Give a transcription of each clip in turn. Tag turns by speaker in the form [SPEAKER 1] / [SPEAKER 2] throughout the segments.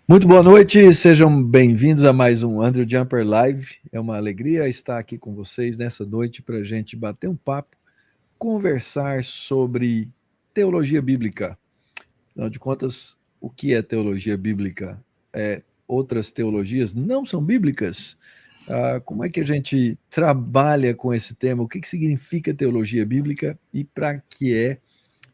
[SPEAKER 1] Muito boa noite, sejam bem-vindos a mais um Andrew Jumper Live. É uma alegria estar aqui com vocês nessa noite para a gente bater um papo, conversar sobre teologia bíblica. Afinal de contas, o que é teologia bíblica? Outras teologias não são bíblicas? Como é que a gente trabalha com esse tema? O que significa teologia bíblica e para que é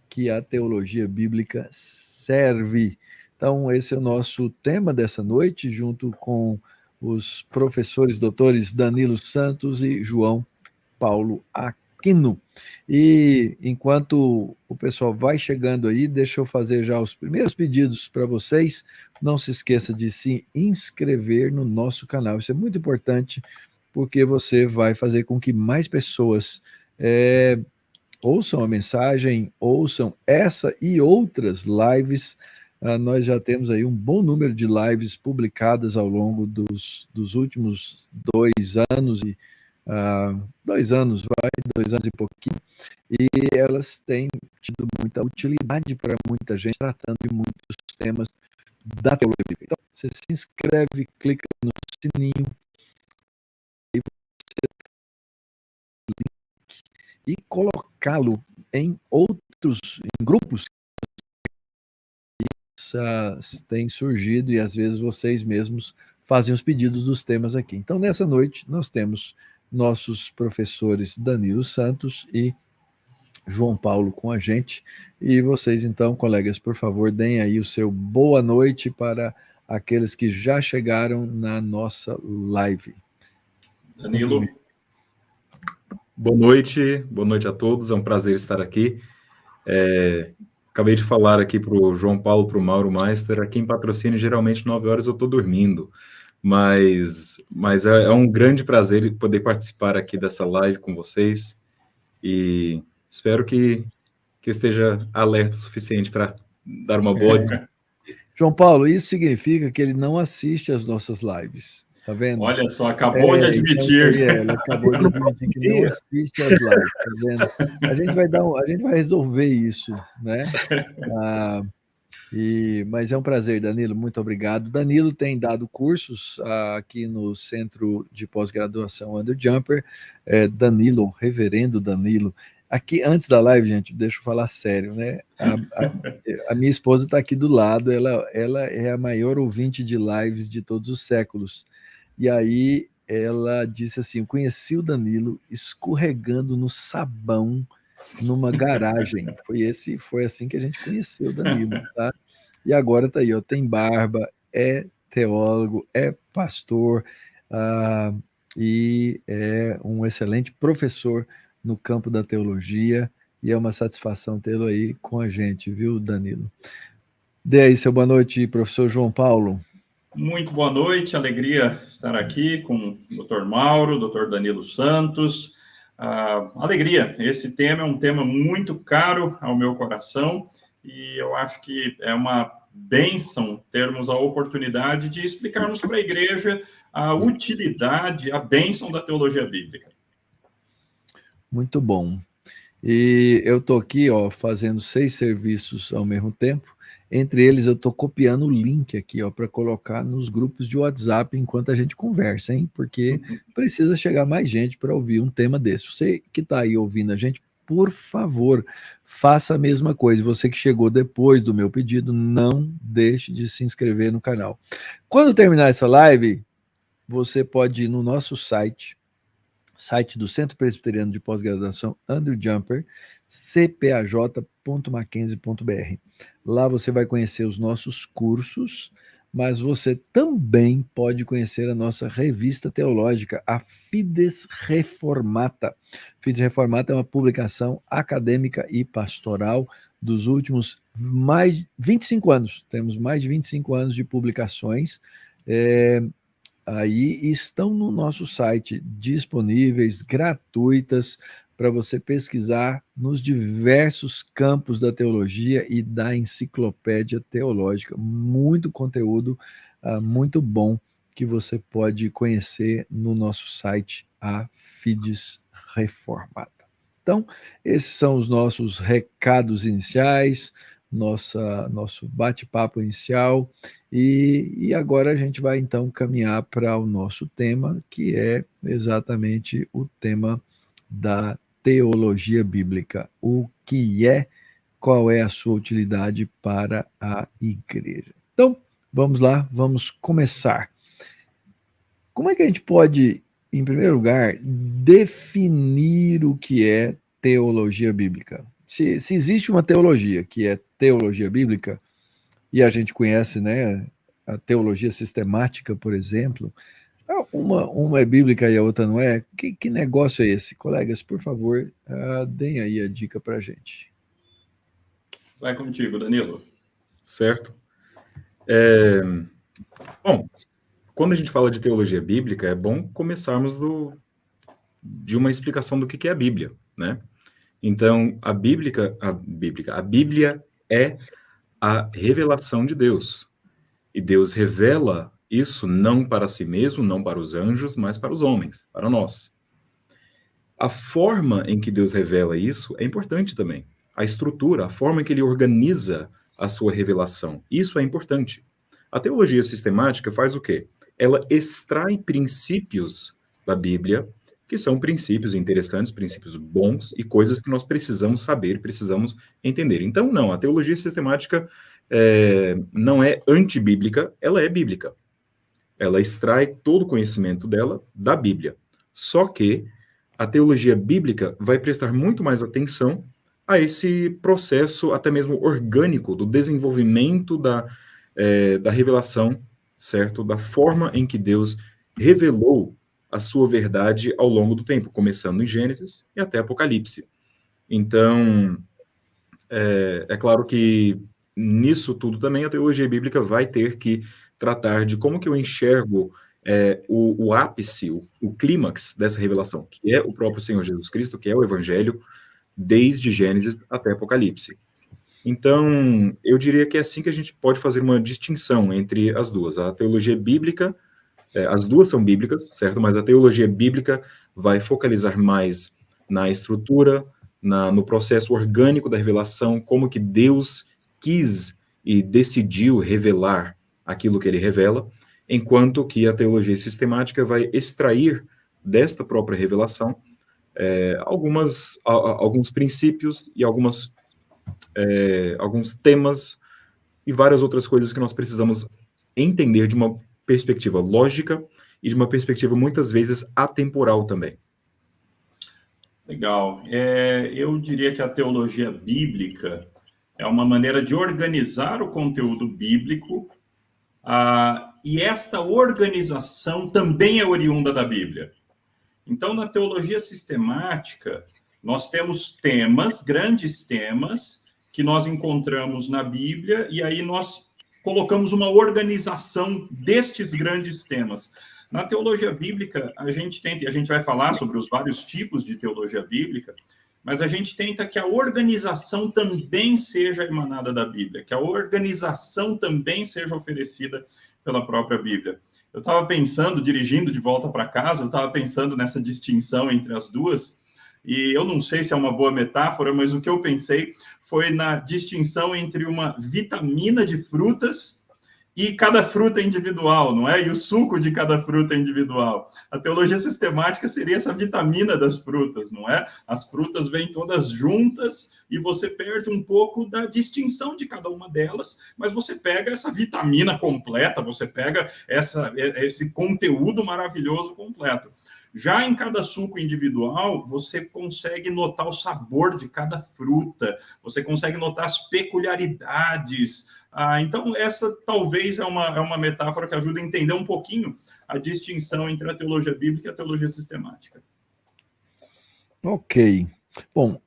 [SPEAKER 1] que a teologia bíblica serve? Então, esse é o nosso tema dessa noite, junto com os professores doutores Danilo Santos e João Paulo Aquino. E enquanto o pessoal vai chegando aí, deixa eu fazer já os primeiros pedidos para vocês. Não se esqueça de se inscrever no nosso canal. Isso é muito importante, porque você vai fazer com que mais pessoas ouçam a mensagem, ouçam essa e outras lives. Nós já temos aí um bom número de lives publicadas ao longo dos últimos 2 anos, e 2 anos, 2 anos e pouquinho, e elas têm tido muita utilidade para muita gente, tratando de muitos temas da teologia bíblica. Então, você se inscreve, clica no sininho, e colocá-lo em grupos que têm surgido, e às vezes vocês mesmos fazem os pedidos dos temas aqui. Então, nessa noite, nós temos nossos professores Danilo Santos e João Paulo com a gente. E vocês, então, colegas, por favor, deem aí o seu boa noite para aqueles que já chegaram na nossa live.
[SPEAKER 2] Danilo. Boa noite a todos, é um prazer estar aqui. Acabei de falar aqui para o João Paulo, para o Mauro Meister, aqui em patrocínio, geralmente 9 horas eu estou dormindo, mas é um grande prazer poder participar aqui dessa live com vocês, e espero que eu esteja alerta o suficiente para dar uma boa...
[SPEAKER 1] João Paulo, isso significa que ele não assiste às nossas lives. Tá vendo?
[SPEAKER 2] Olha só, acabou de admitir.
[SPEAKER 1] Então ele acabou de admitir que não assiste às lives, tá vendo? A gente vai resolver isso, né? Mas é um prazer, Danilo, muito obrigado. Danilo tem dado cursos aqui no Centro de Pós-Graduação Andrew Jumper. Danilo, reverendo Danilo. Aqui, antes da live, gente, deixa eu falar sério, né? A minha esposa está aqui do lado, ela é a maior ouvinte de lives de todos os séculos. E aí ela disse assim: eu conheci o Danilo escorregando no sabão numa garagem. Foi assim que a gente conheceu o Danilo, tá? E agora tá aí, ó, tem barba, é teólogo, é pastor, e é um excelente professor no campo da teologia, e é uma satisfação tê-lo aí com a gente, viu, Danilo? Dê aí seu boa noite, professor João Paulo.
[SPEAKER 2] Muito boa noite, alegria estar aqui com o Dr. Mauro, Dr. Danilo Santos. Alegria, esse tema é um tema muito caro ao meu coração, e eu acho que é uma bênção termos a oportunidade de explicarmos para a igreja a utilidade, a bênção da teologia bíblica.
[SPEAKER 1] Muito bom. E eu estou aqui, ó, fazendo 6 serviços ao mesmo tempo. Entre eles, eu estou copiando o link aqui, ó, para colocar nos grupos de WhatsApp enquanto a gente conversa, hein? Porque precisa chegar mais gente para ouvir um tema desse. Você que está aí ouvindo a gente, por favor, faça a mesma coisa. Você que chegou depois do meu pedido, não deixe de se inscrever no canal. Quando terminar essa live, você pode ir no nosso site do Centro Presbiteriano de Pós-Graduação Andrew Jumper, cpaj.mackenzie.br. Lá você vai conhecer os nossos cursos, mas você também pode conhecer a nossa revista teológica, a Fides Reformata. Fides Reformata é uma publicação acadêmica e pastoral dos últimos mais de 25 anos. Temos mais de 25 anos de publicações, aí estão no nosso site, disponíveis, gratuitas, para você pesquisar nos diversos campos da teologia e da enciclopédia teológica. Muito conteúdo, muito bom, que você pode conhecer no nosso site, a Fides Reformata. Então, esses são os nossos recados iniciais. nosso bate-papo inicial, e agora a gente vai então caminhar para o nosso tema, que é exatamente o tema da teologia bíblica. O que é, qual é a sua utilidade para a igreja? Então, vamos lá, vamos começar. Como é que a gente pode, em primeiro lugar, definir o que é teologia bíblica? Se existe uma teologia que é teologia bíblica, e a gente conhece, né, a teologia sistemática, por exemplo, uma é bíblica e a outra não é. Que negócio é esse? Colegas, por favor, deem aí a dica para a gente.
[SPEAKER 3] Vai contigo, Danilo.
[SPEAKER 2] Certo. Bom, quando a gente fala de teologia bíblica, é bom começarmos de uma explicação do que é a Bíblia, né? Então, a Bíblia é a revelação de Deus. E Deus revela isso não para si mesmo, não para os anjos, mas para os homens, para nós. A forma em que Deus revela isso é importante também. A estrutura, a forma em que ele organiza a sua revelação, isso é importante. A teologia sistemática faz o quê? Ela extrai princípios da Bíblia, que são princípios interessantes, princípios bons e coisas que nós precisamos saber, precisamos entender. Então, não, a teologia sistemática não é antibíblica, ela é bíblica. Ela extrai todo o conhecimento dela da Bíblia. Só que a teologia bíblica vai prestar muito mais atenção a esse processo, até mesmo orgânico, do desenvolvimento da revelação, certo? Da forma em que Deus revelou a sua verdade ao longo do tempo, começando em Gênesis e até Apocalipse. Então, é claro que nisso tudo também a teologia bíblica vai ter que tratar de como que eu enxergo o ápice, o clímax dessa revelação, que é o próprio Senhor Jesus Cristo, que é o Evangelho, desde Gênesis até Apocalipse. Então, eu diria que é assim que a gente pode fazer uma distinção entre as duas. A teologia bíblica, as duas são bíblicas, certo? Mas a teologia bíblica vai focalizar mais na estrutura, no processo orgânico da revelação, como que Deus quis e decidiu revelar aquilo que ele revela, enquanto que a teologia sistemática vai extrair desta própria revelação alguns princípios e alguns temas e várias outras coisas que nós precisamos entender de uma perspectiva lógica e de uma perspectiva muitas vezes atemporal também.
[SPEAKER 3] Legal. Eu diria que a teologia bíblica é uma maneira de organizar o conteúdo bíblico, e esta organização também é oriunda da Bíblia. Então, na teologia sistemática, nós temos temas, grandes temas, que nós encontramos na Bíblia, e aí nós colocamos uma organização destes grandes temas. Na teologia bíblica, a gente vai falar sobre os vários tipos de teologia bíblica, mas a gente tenta que a organização também seja emanada da Bíblia, que a organização também seja oferecida pela própria Bíblia. Eu estava pensando, dirigindo de volta para casa, eu estava pensando nessa distinção entre as duas, e eu não sei se é uma boa metáfora, mas o que eu pensei foi na distinção entre uma vitamina de frutas e cada fruta individual, não é? E o suco de cada fruta individual. A teologia sistemática seria essa vitamina das frutas, não é? As frutas vêm todas juntas e você perde um pouco da distinção de cada uma delas, mas você pega essa vitamina completa, você pega esse conteúdo maravilhoso completo. Já em cada suco individual, você consegue notar o sabor de cada fruta, você consegue notar as peculiaridades. Então, essa talvez é uma metáfora que ajuda a entender um pouquinho a distinção entre a teologia bíblica e a teologia sistemática.
[SPEAKER 1] Ok. Bom,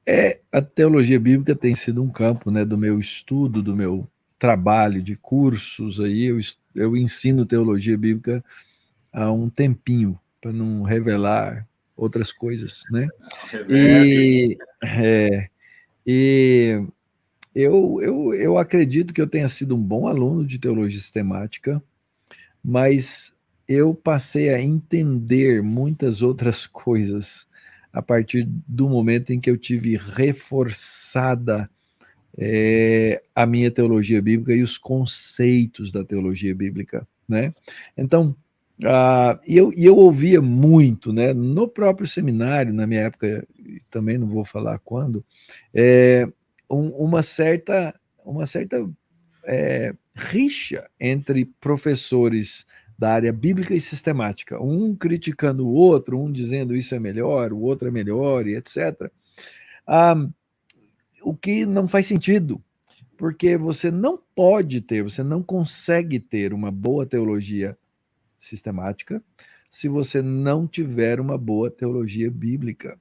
[SPEAKER 1] a teologia bíblica tem sido um campo, né, do meu estudo, do meu trabalho de cursos. Aí eu ensino teologia bíblica há um tempinho, para não revelar outras coisas, né? E eu acredito que eu tenha sido um bom aluno de teologia sistemática, mas eu passei a entender muitas outras coisas a partir do momento em que eu tive reforçada a minha teologia bíblica e os conceitos da teologia bíblica, né? Então, eu ouvia muito, né, no próprio seminário, na minha época, também não vou falar quando, uma certa rixa entre professores da área bíblica e sistemática, um criticando o outro, um dizendo isso é melhor, o outro é melhor, e etc. O que não faz sentido, porque você não pode ter, você não consegue ter uma boa teologia sistemática se você não tiver uma boa teologia bíblica.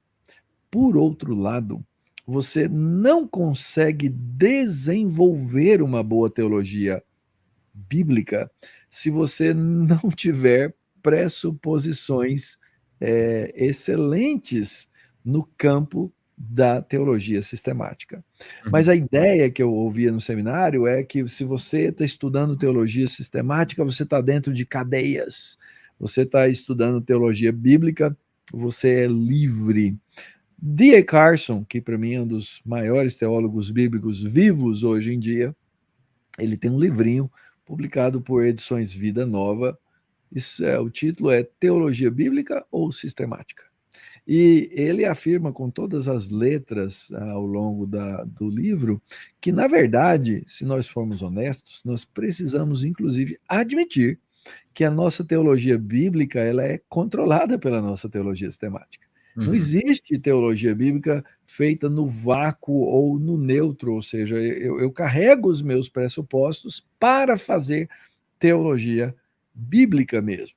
[SPEAKER 1] Por outro lado, você não consegue desenvolver uma boa teologia bíblica se você não tiver pressuposições excelentes no campo da teologia sistemática. Mas a ideia que eu ouvia no seminário é que se você está estudando teologia sistemática, você está dentro de cadeias. Você está estudando teologia bíblica, você é livre. D.A. Carson, que para mim é um dos maiores teólogos bíblicos vivos hoje em dia, ele tem um livrinho publicado por Edições Vida Nova. O título é Teologia Bíblica ou Sistemática? E ele afirma com todas as letras ao longo do livro que, na verdade, se nós formos honestos, nós precisamos, inclusive, admitir que a nossa teologia bíblica ela é controlada pela nossa teologia sistemática. Não existe teologia bíblica feita no vácuo ou no neutro, ou seja, eu carrego os meus pressupostos para fazer teologia bíblica mesmo.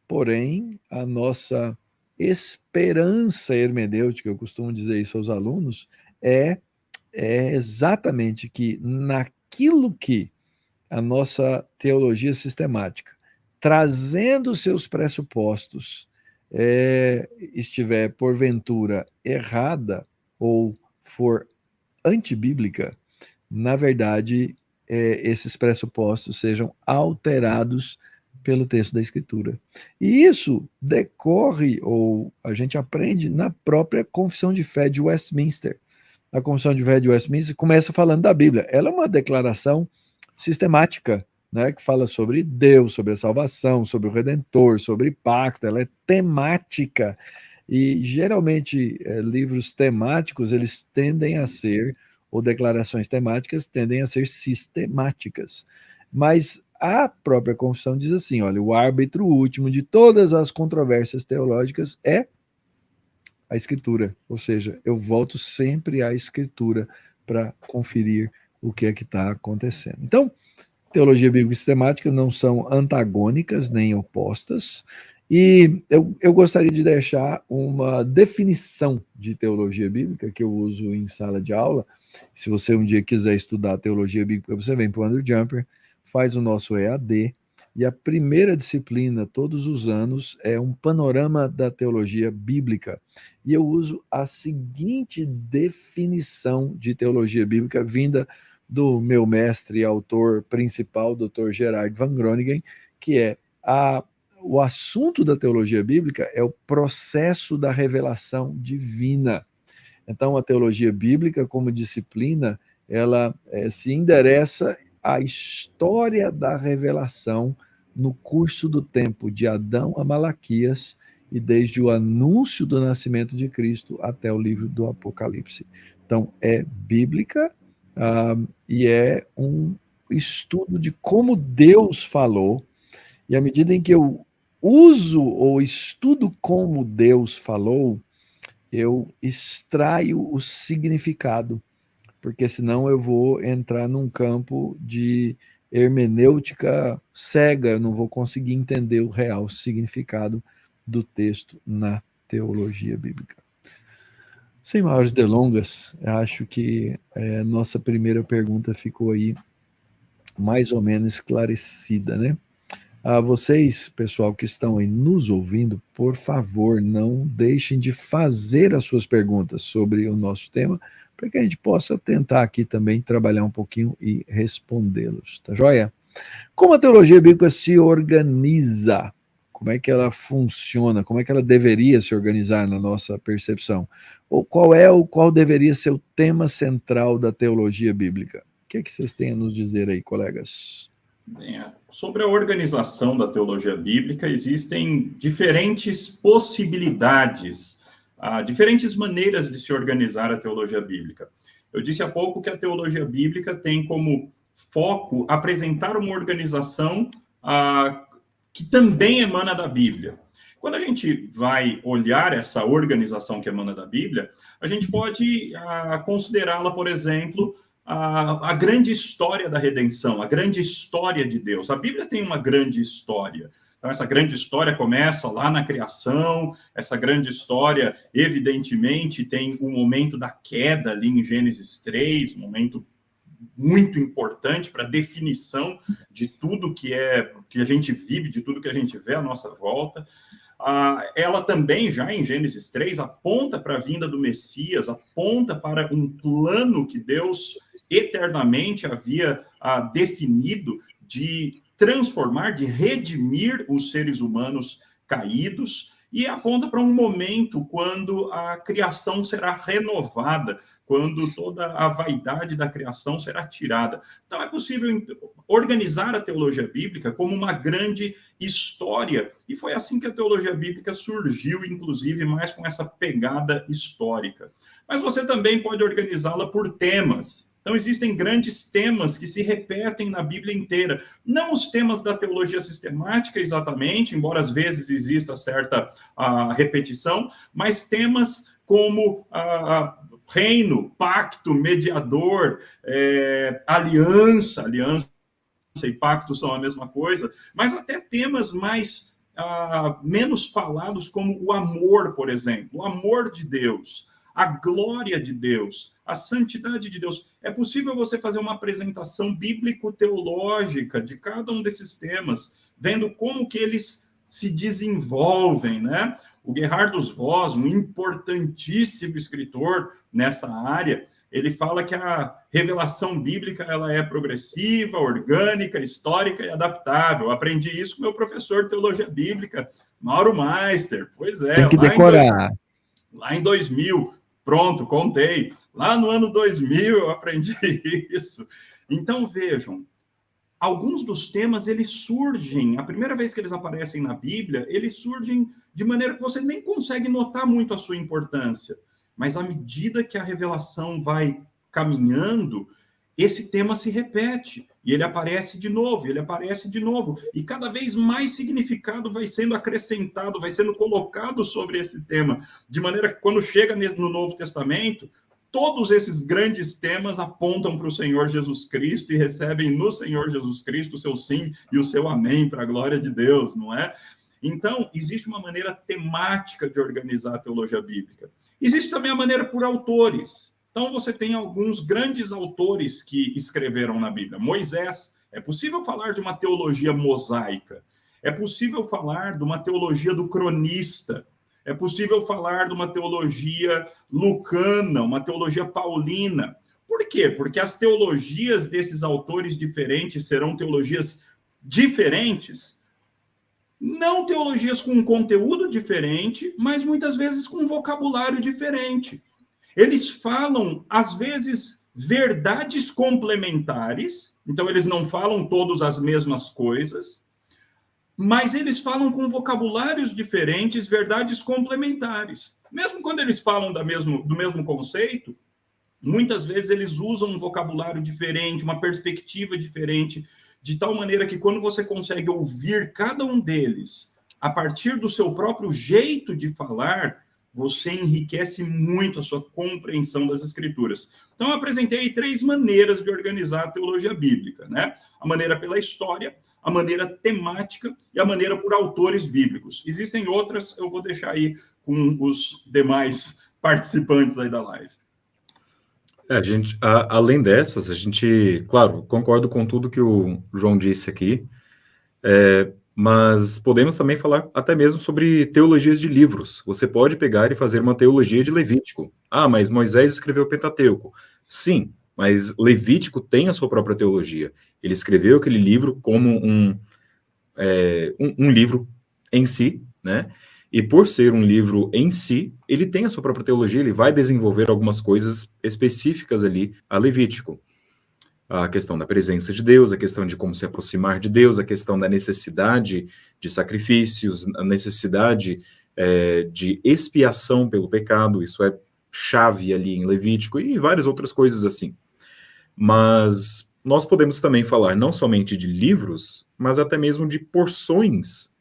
[SPEAKER 1] Porém, a nossa esperança hermenêutica, eu costumo dizer isso aos alunos, é exatamente que naquilo que a nossa teologia sistemática, trazendo seus pressupostos, estiver porventura errada ou for antibíblica, na verdade, esses pressupostos sejam alterados pelo texto da Escritura. E isso decorre, ou a gente aprende, na própria Confissão de Fé de Westminster. A Confissão de Fé de Westminster começa falando da Bíblia. Ela é uma declaração sistemática, né, que fala sobre Deus, sobre a salvação, sobre o Redentor, sobre pacto, ela é temática. E, geralmente, livros temáticos, eles tendem a ser, ou declarações temáticas, tendem a ser sistemáticas. Mas a própria confissão diz assim, olha, o árbitro último de todas as controvérsias teológicas é a Escritura. Ou seja, eu volto sempre à Escritura para conferir o que é que está acontecendo. Então, teologia bíblica e sistemática não são antagônicas nem opostas, e eu gostaria de deixar uma definição de teologia bíblica que eu uso em sala de aula. Se você um dia quiser estudar teologia bíblica, você vem para o Andrew Jumper, faz o nosso EAD, e a primeira disciplina, todos os anos, é um panorama da teologia bíblica. E eu uso a seguinte definição de teologia bíblica, vinda do meu mestre e autor principal, Dr. Gerard van Groningen, que é o assunto da teologia bíblica é o processo da revelação divina. Então, a teologia bíblica, como disciplina, ela se endereça à história da revelação no curso do tempo, de Adão a Malaquias, e desde o anúncio do nascimento de Cristo até o livro do Apocalipse. Então, é bíblica, e é um estudo de como Deus falou, e à medida em que eu uso ou estudo como Deus falou, eu extraio o significado, porque senão eu vou entrar num campo de hermenêutica cega, eu não vou conseguir entender o real significado do texto na teologia bíblica. Sem maiores delongas, acho que nossa primeira pergunta ficou aí mais ou menos esclarecida, né? A vocês, pessoal que estão aí nos ouvindo, por favor, não deixem de fazer as suas perguntas sobre o nosso tema, para que a gente possa tentar aqui também trabalhar um pouquinho e respondê-los, tá joia? Como a teologia bíblica se organiza? Como é que ela funciona? Como é que ela deveria se organizar na nossa percepção? Ou qual deveria ser o tema central da teologia bíblica? O que é que vocês têm a nos dizer aí, colegas?
[SPEAKER 3] Bem, sobre a organização da teologia bíblica, existem diferentes possibilidades, diferentes maneiras de se organizar a teologia bíblica. Eu disse há pouco que a teologia bíblica tem como foco apresentar uma organização que também emana da Bíblia. Quando a gente vai olhar essa organização que emana da Bíblia, a gente pode considerá-la, por exemplo, a grande história da redenção, a grande história de Deus. A Bíblia tem uma grande história. Então, essa grande história começa lá na criação, essa grande história, evidentemente, tem o momento da queda ali em Gênesis 3, um momento muito importante para a definição de tudo que a gente vive, de tudo que a gente vê à nossa volta. Ela também, já em Gênesis 3, aponta para a vinda do Messias, aponta para um plano que Deus eternamente havia definido de transformar, de redimir os seres humanos caídos, e aponta para um momento quando a criação será renovada, quando toda a vaidade da criação será tirada. Então, é possível organizar a teologia bíblica como uma grande história, e foi assim que a teologia bíblica surgiu, inclusive, mais com essa pegada histórica. Mas você também pode organizá-la por temas. Então, existem grandes temas que se repetem na Bíblia inteira. Não os temas da teologia sistemática, exatamente, embora às vezes exista certa repetição, mas temas como reino, pacto, mediador, aliança e pacto são a mesma coisa, mas até temas mais menos falados, como o amor, por exemplo, o amor de Deus, a glória de Deus, a santidade de Deus. É possível você fazer uma apresentação bíblico-teológica de cada um desses temas, vendo como que eles se desenvolvem, né? O Gerhardus Voss, um importantíssimo escritor nessa área, ele fala que a revelação bíblica ela é progressiva, orgânica, histórica e adaptável. Eu aprendi isso com meu professor de teologia bíblica, Mauro Meister. Pois é,
[SPEAKER 1] tem que decorar.
[SPEAKER 3] Lá em 2000, pronto, contei. Lá no ano 2000 eu aprendi isso. Então, vejam, alguns dos temas, eles surgem, a primeira vez que eles aparecem na Bíblia, eles surgem de maneira que você nem consegue notar muito a sua importância. Mas à medida que a revelação vai caminhando, esse tema se repete, e ele aparece de novo, e cada vez mais significado vai sendo acrescentado, vai sendo colocado sobre esse tema, de maneira que quando chega no Novo Testamento, todos esses grandes temas apontam para o Senhor Jesus Cristo e recebem no Senhor Jesus Cristo o seu sim e o seu amém para a glória de Deus, não é? Então, existe uma maneira temática de organizar a teologia bíblica. Existe também a maneira por autores. Então, você tem alguns grandes autores que escreveram na Bíblia. Moisés, é possível falar de uma teologia mosaica. É possível falar de uma teologia do cronista. É possível falar de uma teologia lucana, uma teologia paulina. Por quê? Porque as teologias desses autores diferentes serão teologias diferentes, não teologias com um conteúdo diferente, mas muitas vezes com um vocabulário diferente. Eles falam, às vezes, verdades complementares, então eles não falam todos as mesmas coisas, mas eles falam com vocabulários diferentes, verdades complementares. Mesmo quando eles falam do mesmo conceito, muitas vezes eles usam um vocabulário diferente, uma perspectiva diferente, de tal maneira que quando você consegue ouvir cada um deles a partir do seu próprio jeito de falar, você enriquece muito a sua compreensão das Escrituras. Então, eu apresentei 3 maneiras de organizar a teologia bíblica, né? A maneira pela história, a maneira temática e a maneira por autores bíblicos. Existem outras, eu vou deixar aí com os demais participantes aí da live.
[SPEAKER 2] Além dessas, a gente, claro, concordo com tudo que o João disse aqui, mas podemos também falar até mesmo sobre teologias de livros. Você pode pegar e fazer uma teologia de Levítico. Ah, mas Moisés escreveu o Pentateuco. Sim, mas Levítico tem a sua própria teologia. Ele escreveu aquele livro como um livro em si, né? E por ser um livro em si, ele tem a sua própria teologia, ele vai desenvolver algumas coisas específicas ali a Levítico. A questão da presença de Deus, a questão de como se aproximar de Deus, a questão da necessidade de sacrifícios, a necessidade de expiação pelo pecado, isso é chave ali em Levítico, e várias outras coisas assim. Mas nós podemos também falar não somente de livros, mas até mesmo de porções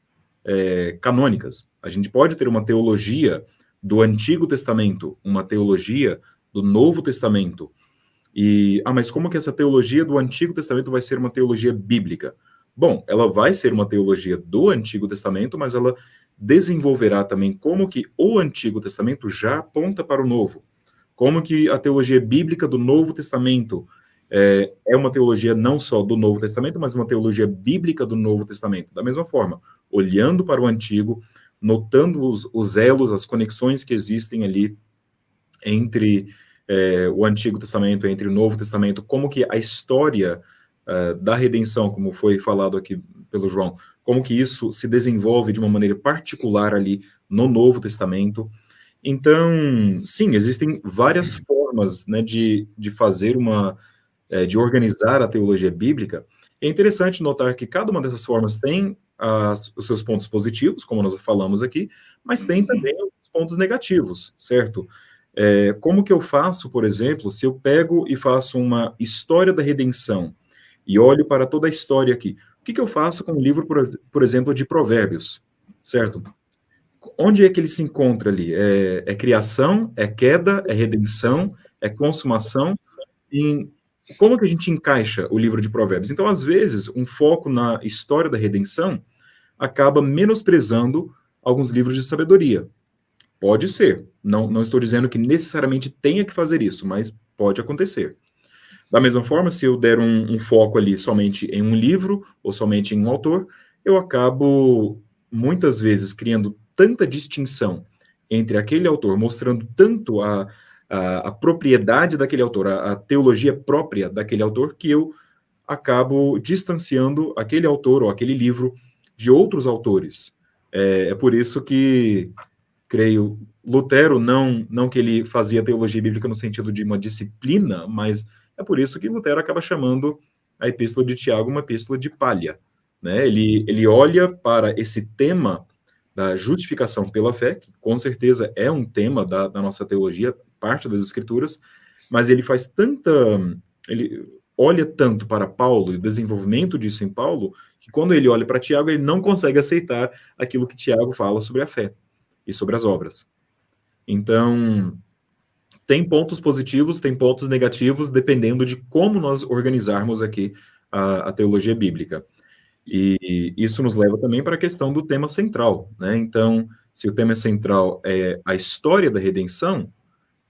[SPEAKER 2] canônicas. A gente pode ter uma teologia do Antigo Testamento, uma teologia do Novo Testamento. Mas como que essa teologia do Antigo Testamento vai ser uma teologia bíblica? Bom, ela vai ser uma teologia do Antigo Testamento, mas ela desenvolverá também como que o Antigo Testamento já aponta para o Novo. Como que a teologia bíblica do Novo Testamento é uma teologia não só do Novo Testamento, mas uma teologia bíblica do Novo Testamento. Da mesma forma, olhando para o Antigo, notando os elos, as conexões que existem ali entre o Antigo Testamento, entre o Novo Testamento, como que a história da redenção, como foi falado aqui pelo João, como que isso se desenvolve de uma maneira particular ali no Novo Testamento. Então, sim, existem várias formas, né, de fazer de organizar a teologia bíblica. É interessante notar que cada uma dessas formas tem os seus pontos positivos, como nós falamos aqui, mas tem também os pontos negativos, certo? Como que eu faço, por exemplo, se eu pego e faço uma história da redenção e olho para toda a história aqui, o que eu faço com o livro, por exemplo, de Provérbios, certo? Onde é que ele se encontra ali? É criação, é queda, é redenção, é consumação? Como que a gente encaixa o livro de Provérbios? Então, às vezes, um foco na história da redenção acaba menosprezando alguns livros de sabedoria. Pode ser. Não estou dizendo que necessariamente tenha que fazer isso, mas pode acontecer. Da mesma forma, se eu der um foco ali somente em um livro ou somente em um autor, eu acabo, muitas vezes, criando tanta distinção entre aquele autor, mostrando tanto a propriedade daquele autor, a teologia própria daquele autor, que eu acabo distanciando aquele autor ou aquele livro de outros autores. É por isso que, creio, Lutero, não que ele fazia teologia bíblica no sentido de uma disciplina, mas é por isso que Lutero acaba chamando a epístola de Tiago uma epístola de palha, né? Ele olha para esse tema da justificação pela fé, que com certeza é um tema da nossa teologia, parte das escrituras, mas ele olha tanto para Paulo e o desenvolvimento disso em Paulo, que quando ele olha para Tiago, ele não consegue aceitar aquilo que Tiago fala sobre a fé e sobre as obras. Então, tem pontos positivos, tem pontos negativos, dependendo de como nós organizarmos aqui a teologia bíblica. E isso nos leva também para a questão do tema central, né? Então, se o tema central é a história da redenção,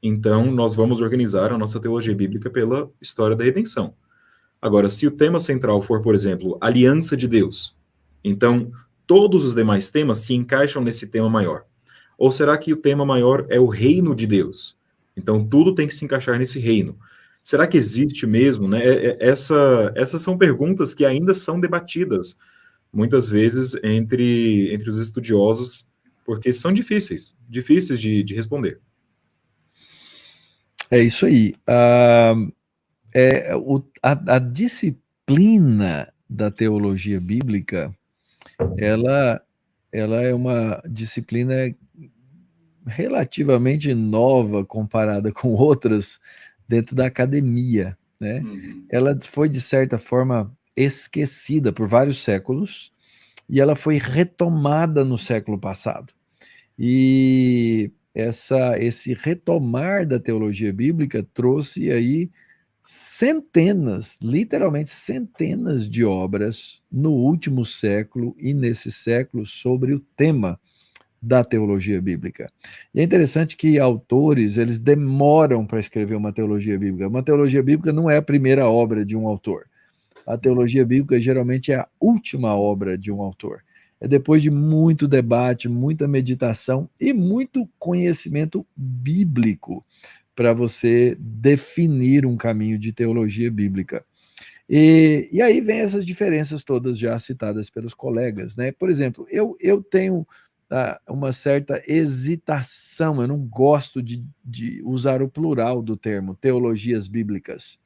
[SPEAKER 2] então nós vamos organizar a nossa teologia bíblica pela história da redenção. Agora, se o tema central for, por exemplo, aliança de Deus, então todos os demais temas se encaixam nesse tema maior. Ou será que o tema maior é o reino de Deus? Então tudo tem que se encaixar nesse reino. Será que existe mesmo, né? Essas são perguntas que ainda são debatidas, muitas vezes, entre os estudiosos, porque são difíceis de responder.
[SPEAKER 1] É isso aí. A disciplina da teologia bíblica, ela é uma disciplina relativamente nova comparada com outras dentro da academia, né? Ela foi, de certa forma, esquecida por vários séculos e ela foi retomada no século passado. E esse retomar da teologia bíblica trouxe aí centenas, literalmente centenas de obras no último século e nesse século sobre o tema da teologia bíblica. E é interessante que autores, eles demoram para escrever uma teologia bíblica. Uma teologia bíblica não é a primeira obra de um autor. A teologia bíblica geralmente é a última obra de um autor. É depois de muito debate, muita meditação e muito conhecimento bíblico para você definir um caminho de teologia bíblica. E aí vem essas diferenças todas já citadas pelos colegas, né? Por exemplo, eu tenho uma certa hesitação, eu não gosto de usar o plural do termo teologias bíblicas,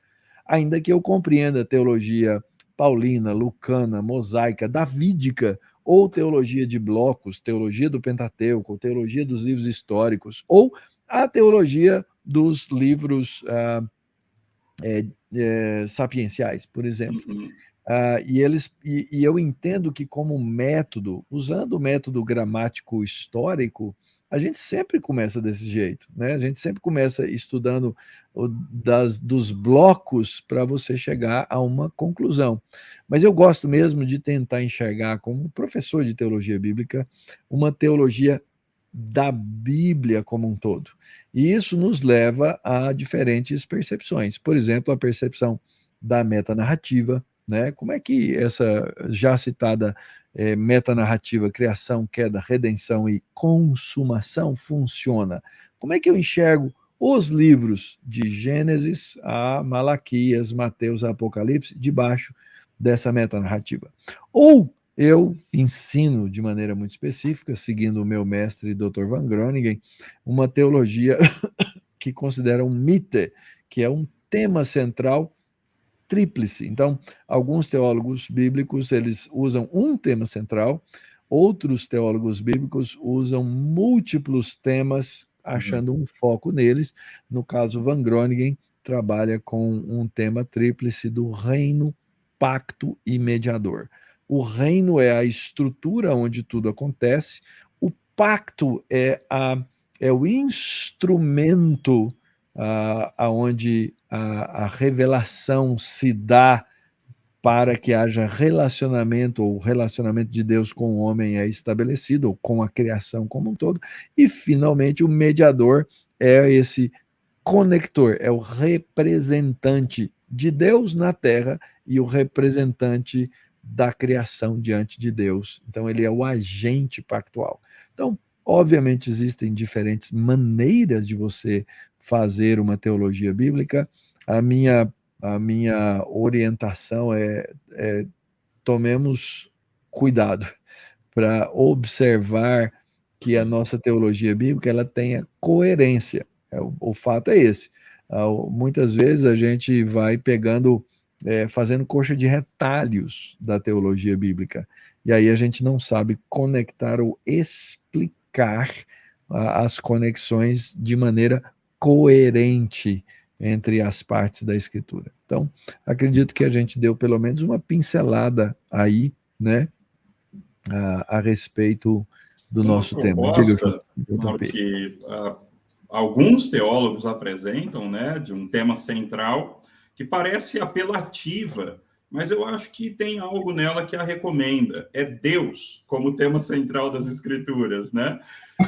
[SPEAKER 1] ainda que eu compreenda a teologia paulina, lucana, mosaica, davídica, ou teologia de blocos, teologia do Pentateuco, ou teologia dos livros históricos, ou a teologia dos livros sapienciais, por exemplo.
[SPEAKER 3] Uhum.
[SPEAKER 1] E eu entendo que, como método, usando o método gramático histórico, a gente sempre começa desse jeito, né? A gente sempre começa estudando dos blocos para você chegar a uma conclusão. Mas eu gosto mesmo de tentar enxergar, como professor de teologia bíblica, uma teologia da Bíblia como um todo. E isso nos leva a diferentes percepções. Por exemplo, a percepção da metanarrativa, né? Como é que essa já citada metanarrativa, criação, queda, redenção e consumação funciona? Como é que eu enxergo os livros de Gênesis a Malaquias, Mateus, Apocalipse, debaixo dessa metanarrativa? Ou eu ensino de maneira muito específica, seguindo o meu mestre, Dr. Van Groningen, uma teologia que considera um mite, que é um tema central tríplice. Então, alguns teólogos bíblicos, eles usam um tema central, outros teólogos bíblicos usam múltiplos temas, achando um foco neles. No caso, Van Groningen trabalha com um tema tríplice do reino, pacto e mediador. O reino é a estrutura onde tudo acontece, o pacto é o instrumento aonde a revelação se dá para que haja relacionamento, ou o relacionamento de Deus com o homem é estabelecido, ou com a criação como um todo, e finalmente o mediador é esse conector, é o representante de Deus na terra e o representante da criação diante de Deus. Então ele é o agente pactual. Então, obviamente existem diferentes maneiras de você fazer uma teologia bíblica. A minha orientação é tomemos cuidado para observar que a nossa teologia bíblica ela tenha coerência. O fato é esse. Muitas vezes a gente vai pegando, fazendo coxa de retalhos da teologia bíblica, e aí a gente não sabe conectar ou explicar as conexões de maneira coerente entre as partes da Escritura. Então, acredito que a gente deu pelo menos uma pincelada aí, né, a respeito do nosso tema.
[SPEAKER 3] Diga, Mauro, que alguns teólogos apresentam, né, de um tema central que parece apelativa, mas eu acho que tem algo nela que a recomenda. É Deus como tema central das Escrituras, né?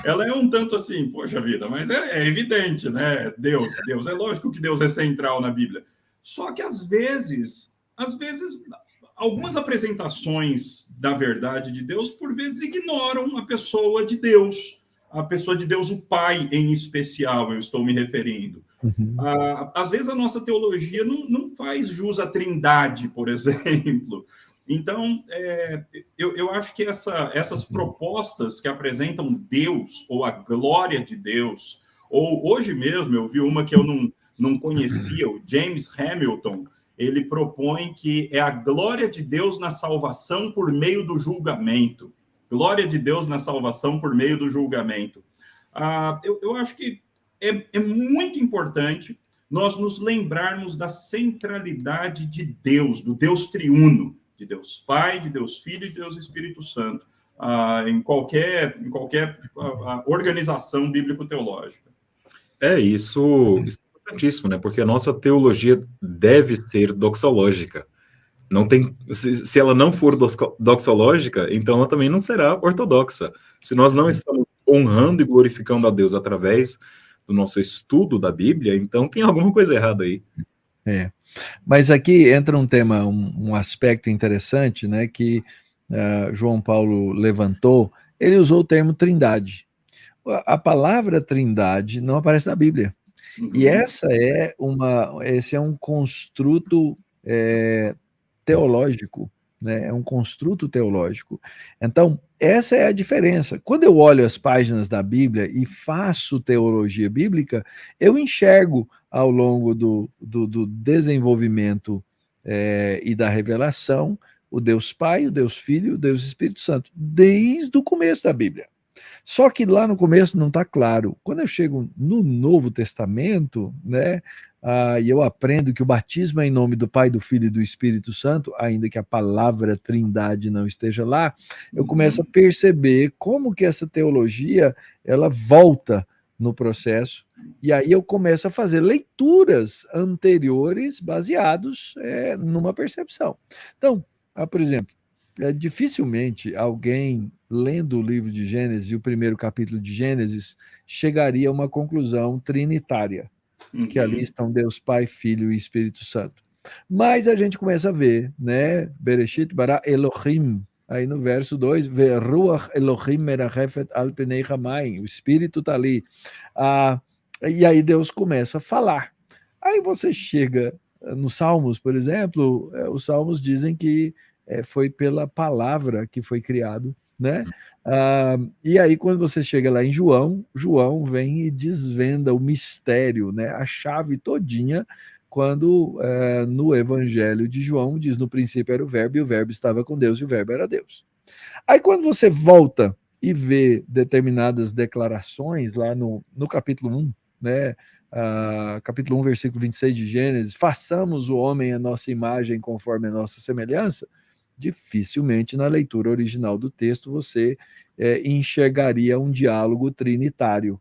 [SPEAKER 3] Ela é um tanto assim, poxa vida, mas é evidente, né? Deus. É lógico que Deus é central na Bíblia. Só que às vezes, algumas apresentações da verdade de Deus, por vezes, ignoram a pessoa de Deus, o Pai em especial, eu estou me referindo.
[SPEAKER 1] Uhum.
[SPEAKER 3] Às vezes a nossa teologia não faz jus à Trindade, por exemplo. Então, eu acho que essas propostas que apresentam Deus, ou a glória de Deus, ou hoje mesmo eu vi uma que eu não conhecia, o James Hamilton, ele propõe que é a glória de Deus na salvação por meio do julgamento. Glória de Deus na salvação por meio do julgamento. Eu acho que é muito importante nós nos lembrarmos da centralidade de Deus, do Deus triuno, de Deus Pai, de Deus Filho e de Deus Espírito Santo, em qualquer organização bíblico-teológica.
[SPEAKER 2] Isso é importantíssimo, né? Porque a nossa teologia deve ser doxológica. Não tem, se ela não for doxológica, então ela também não será ortodoxa. Se nós não estamos honrando e glorificando a Deus através do nosso estudo da Bíblia, então tem alguma coisa errada aí.
[SPEAKER 1] Mas aqui entra um tema, um aspecto interessante, né, que João Paulo levantou. Ele usou o termo trindade. A palavra trindade não aparece na Bíblia. Uhum. E esse é um construto teológico, né? É um construto teológico. Então, essa é a diferença. Quando eu olho as páginas da Bíblia e faço teologia bíblica, eu enxergo ao longo do desenvolvimento e da revelação o Deus Pai, o Deus Filho, o Deus Espírito Santo, desde o começo da Bíblia. Só que lá no começo não está claro. Quando eu chego no Novo Testamento, né, e eu aprendo que o batismo é em nome do Pai, do Filho e do Espírito Santo, ainda que a palavra Trindade não esteja lá, eu começo a perceber como que essa teologia ela volta no processo, e aí eu começo a fazer leituras anteriores baseados numa percepção. Então, por exemplo, dificilmente alguém lendo o livro de Gênesis e o primeiro capítulo de Gênesis chegaria a uma conclusão trinitária, que ali estão Deus Pai, Filho e Espírito Santo. Mas a gente começa a ver, né? Bereshit bara Elohim, aí no verso 2, Ve'ruach Elohim merachefet al penei hamayim, o Espírito está ali. E aí Deus começa a falar. Aí você chega nos Salmos, por exemplo, os Salmos dizem que foi pela palavra que foi criado, né? E aí, quando você chega lá em João, João vem e desvenda o mistério, né? A chave todinha, quando no Evangelho de João diz: no princípio era o Verbo, e o Verbo estava com Deus, e o Verbo era Deus. Aí, quando você volta e vê determinadas declarações lá no capítulo 1, né? Capítulo 1, versículo 26 de Gênesis: façamos o homem à nossa imagem conforme a nossa semelhança. Dificilmente na leitura original do texto você enxergaria um diálogo trinitário.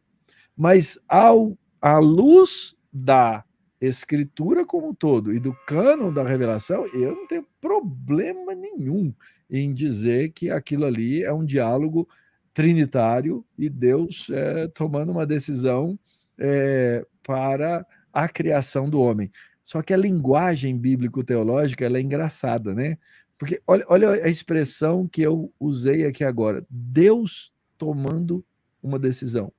[SPEAKER 1] Mas à luz da escritura como um todo e do cânon da revelação, eu não tenho problema nenhum em dizer que aquilo ali é um diálogo trinitário e Deus tomando uma decisão para a criação do homem. Só que a linguagem bíblico-teológica ela é engraçada, né? Porque olha a expressão que eu usei aqui agora. Deus tomando uma decisão.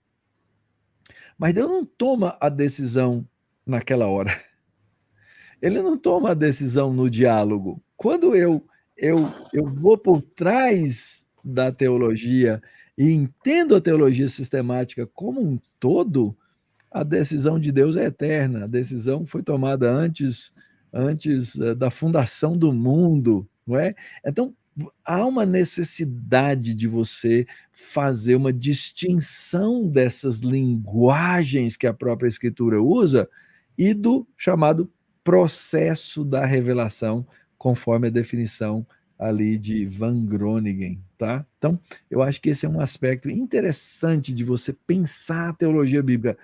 [SPEAKER 1] Mas Deus não toma a decisão naquela hora. Ele não toma a decisão no diálogo. Quando eu vou por trás da teologia e entendo a teologia sistemática como um todo, a decisão de Deus é eterna. A decisão foi tomada antes da fundação do mundo, não é? Então, há uma necessidade de você fazer uma distinção dessas linguagens que a própria Escritura usa e do chamado processo da revelação, conforme a definição ali de Van Groningen, tá? Então, eu acho que esse é um aspecto interessante de você pensar a teologia bíblica.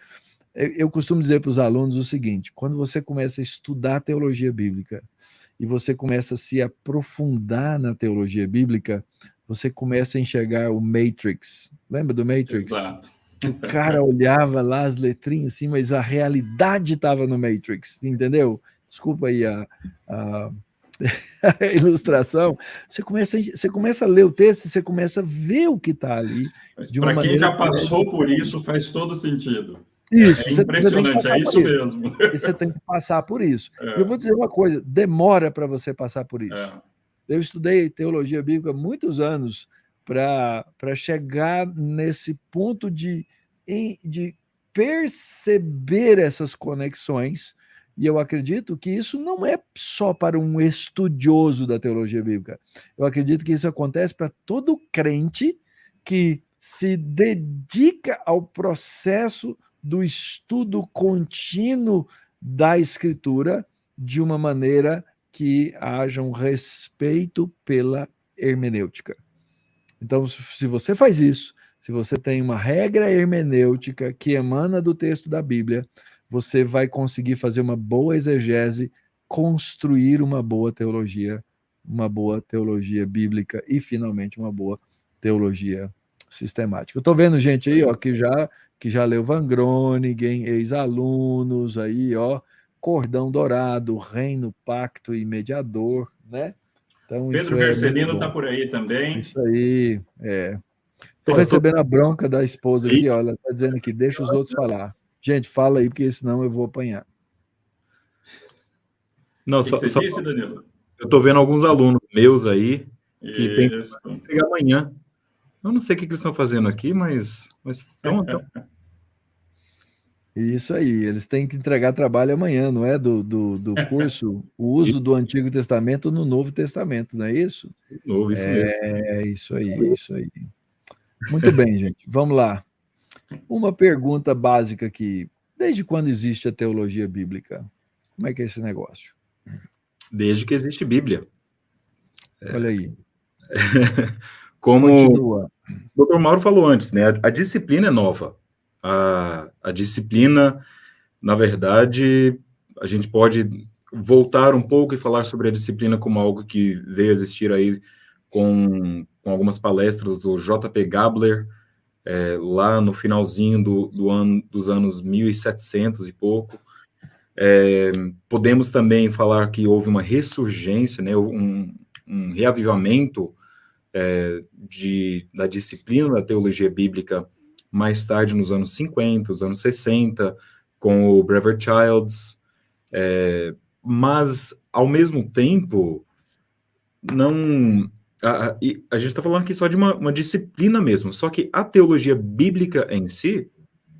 [SPEAKER 1] Eu costumo dizer para os alunos o seguinte: quando você começa a estudar teologia bíblica e você começa a se aprofundar na teologia bíblica, você começa a enxergar o Matrix. Lembra do Matrix?
[SPEAKER 3] Exato.
[SPEAKER 1] Que o cara olhava lá as letrinhas assim, mas a realidade estava no Matrix, entendeu? Desculpa aí a ilustração. Você começa a ler o texto e você começa a ver o que está ali.
[SPEAKER 3] Para quem já passou por isso, faz todo sentido.
[SPEAKER 1] Isso,
[SPEAKER 3] é impressionante, é isso mesmo.
[SPEAKER 1] E você tem que passar por isso. E eu vou dizer uma coisa: demora para você passar por isso. Eu estudei teologia bíblica há muitos anos para chegar nesse ponto de perceber essas conexões, e eu acredito que isso não é só para um estudioso da teologia bíblica. Eu acredito que isso acontece para todo crente que se dedica ao processo do estudo contínuo da Escritura de uma maneira que haja um respeito pela hermenêutica. Então, se você faz isso, se você tem uma regra hermenêutica que emana do texto da Bíblia, você vai conseguir fazer uma boa exegese, construir uma boa teologia bíblica e, finalmente, uma boa teologia sistemática. Eu estou vendo gente aí, ó, que já leu Van Groningen, ex-alunos aí, ó, Cordão Dourado, Reino, Pacto e Mediador, né? Então,
[SPEAKER 3] Pedro Bercelino está por aí também.
[SPEAKER 1] Isso aí, Estou recebendo a bronca da esposa aqui, ó, ela está dizendo aqui: deixa os outros falar. Gente, fala aí, porque senão eu vou apanhar.
[SPEAKER 2] Não,
[SPEAKER 3] O que você disse, Danilo?
[SPEAKER 2] Eu estou vendo alguns alunos meus aí que tem que
[SPEAKER 3] Isso.
[SPEAKER 2] entregar amanhã. Eu não sei o que eles estão fazendo aqui, mas estão.
[SPEAKER 1] Isso aí, eles têm que entregar trabalho amanhã, não é? Do curso, o uso do Antigo Testamento no Novo Testamento, não é isso?
[SPEAKER 2] Novo, isso mesmo.
[SPEAKER 1] É isso aí, isso aí. Muito bem, gente. Vamos lá. Uma pergunta básica aqui. Desde quando existe a teologia bíblica? Como é que é esse negócio?
[SPEAKER 2] Desde que existe Bíblia.
[SPEAKER 1] Olha aí.
[SPEAKER 2] Como
[SPEAKER 1] Continua.
[SPEAKER 2] o Dr. Mauro falou antes, né? A disciplina é nova. A disciplina, na verdade, a gente pode voltar um pouco e falar sobre a disciplina como algo que veio a existir aí com algumas palestras do J.P. Gabler, lá no finalzinho dos anos 1700 e pouco. Podemos também falar que houve uma ressurgência, né, um reavivamento da disciplina da teologia bíblica mais tarde, nos anos 50, os anos 60, com o Brever Childs, mas, ao mesmo tempo, não... A gente está falando aqui só de uma disciplina mesmo, só que a teologia bíblica em si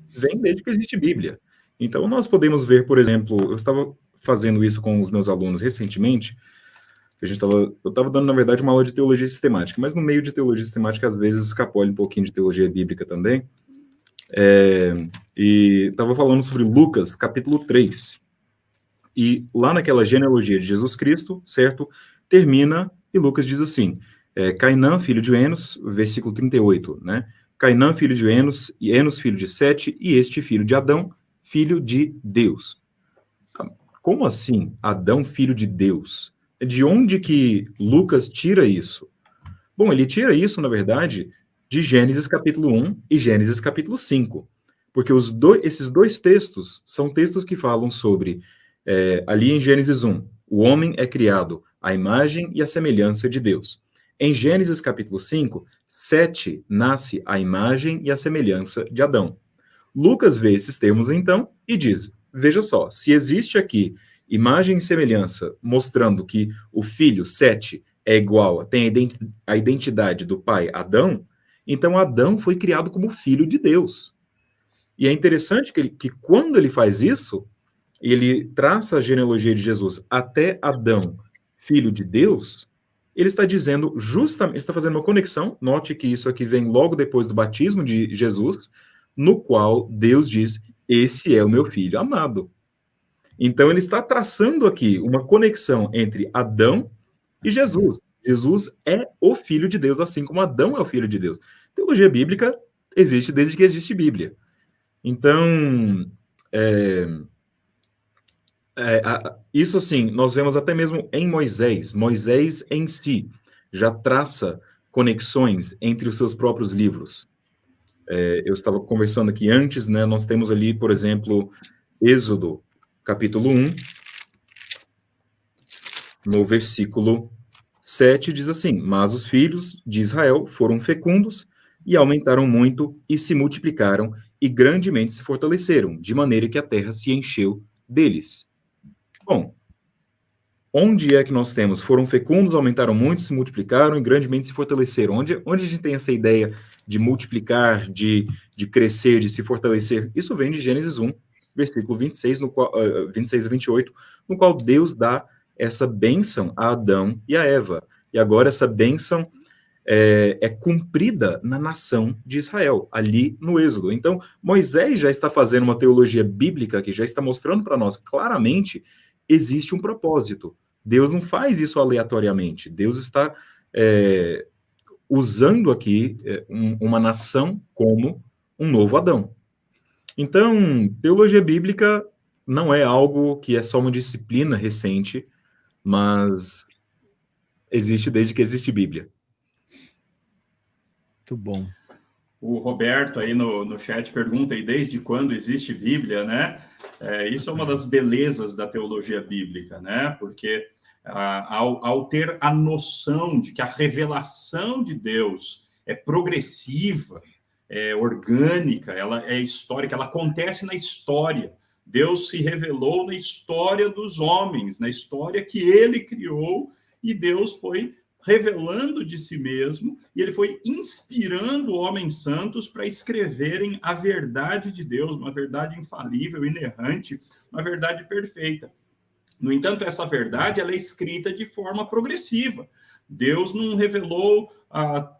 [SPEAKER 2] vem desde que existe Bíblia. Então, nós podemos ver, por exemplo, eu estava fazendo isso com os meus alunos recentemente, eu estava dando, na verdade, uma aula de teologia sistemática, mas no meio de teologia sistemática, às vezes, escapole um pouquinho de teologia bíblica também, e estava falando sobre Lucas, capítulo 3, e lá naquela genealogia de Jesus Cristo, certo, termina, e Lucas diz assim, Cainã, filho de Enos, versículo 38, né, Cainã, filho de Enos, e Enos, filho de Sete, e este, filho de Adão, filho de Deus. Como assim, Adão, filho de Deus? De onde que Lucas tira isso? Bom, ele tira isso, na verdade, de Gênesis capítulo 1 e Gênesis capítulo 5, porque esses dois textos são textos que falam sobre, ali em Gênesis 1, o homem é criado à imagem e à semelhança de Deus. Em Gênesis capítulo 5, Sete nasce à imagem e à semelhança de Adão. Lucas vê esses termos, então, e diz, veja só, se existe aqui imagem e semelhança mostrando que o filho, Sete, é igual, tem a identidade do pai, Adão, então Adão foi criado como filho de Deus. E é interessante que quando ele faz isso, ele traça a genealogia de Jesus até Adão, filho de Deus, ele está dizendo justamente, está fazendo uma conexão, note que isso aqui vem logo depois do batismo de Jesus, no qual Deus diz, esse é o meu filho amado. Então ele está traçando aqui uma conexão entre Adão e Jesus. Jesus é o filho de Deus, assim como Adão é o filho de Deus. Teologia bíblica existe desde que existe Bíblia. Então, isso assim, nós vemos até mesmo em Moisés. Moisés em si já traça conexões entre os seus próprios livros. Eu estava conversando aqui antes, né? Nós temos ali, por exemplo, Êxodo, capítulo 1, no versículo 7, diz assim, mas os filhos de Israel foram fecundos e aumentaram muito e se multiplicaram e grandemente se fortaleceram, de maneira que a terra se encheu deles. Bom, onde é que nós temos? Foram fecundos, aumentaram muito, se multiplicaram e grandemente se fortaleceram. Onde a gente tem essa ideia de multiplicar, de crescer, de se fortalecer? Isso vem de Gênesis 1, versículo 26, 26 a 28, no qual Deus dá essa bênção a Adão e a Eva. E agora essa bênção é cumprida na nação de Israel, ali no Êxodo. Então, Moisés já está fazendo uma teologia bíblica que já está mostrando para nós claramente existe um propósito. Deus não faz isso aleatoriamente. Deus está usando aqui uma nação como um novo Adão. Então, teologia bíblica não é algo que é só uma disciplina recente, mas existe desde que existe Bíblia.
[SPEAKER 1] Muito bom.
[SPEAKER 3] O Roberto aí no chat pergunta aí desde quando existe Bíblia, né? Isso é uma das belezas da teologia bíblica, né? Porque ao ter a noção de que a revelação de Deus é progressiva, é orgânica, ela é histórica, ela acontece na história, Deus se revelou na história dos homens, na história que ele criou, e Deus foi revelando de si mesmo, e ele foi inspirando homens santos para escreverem a verdade de Deus, uma verdade infalível, inerrante, uma verdade perfeita. No entanto, essa verdade ela é escrita de forma progressiva. Deus não revelou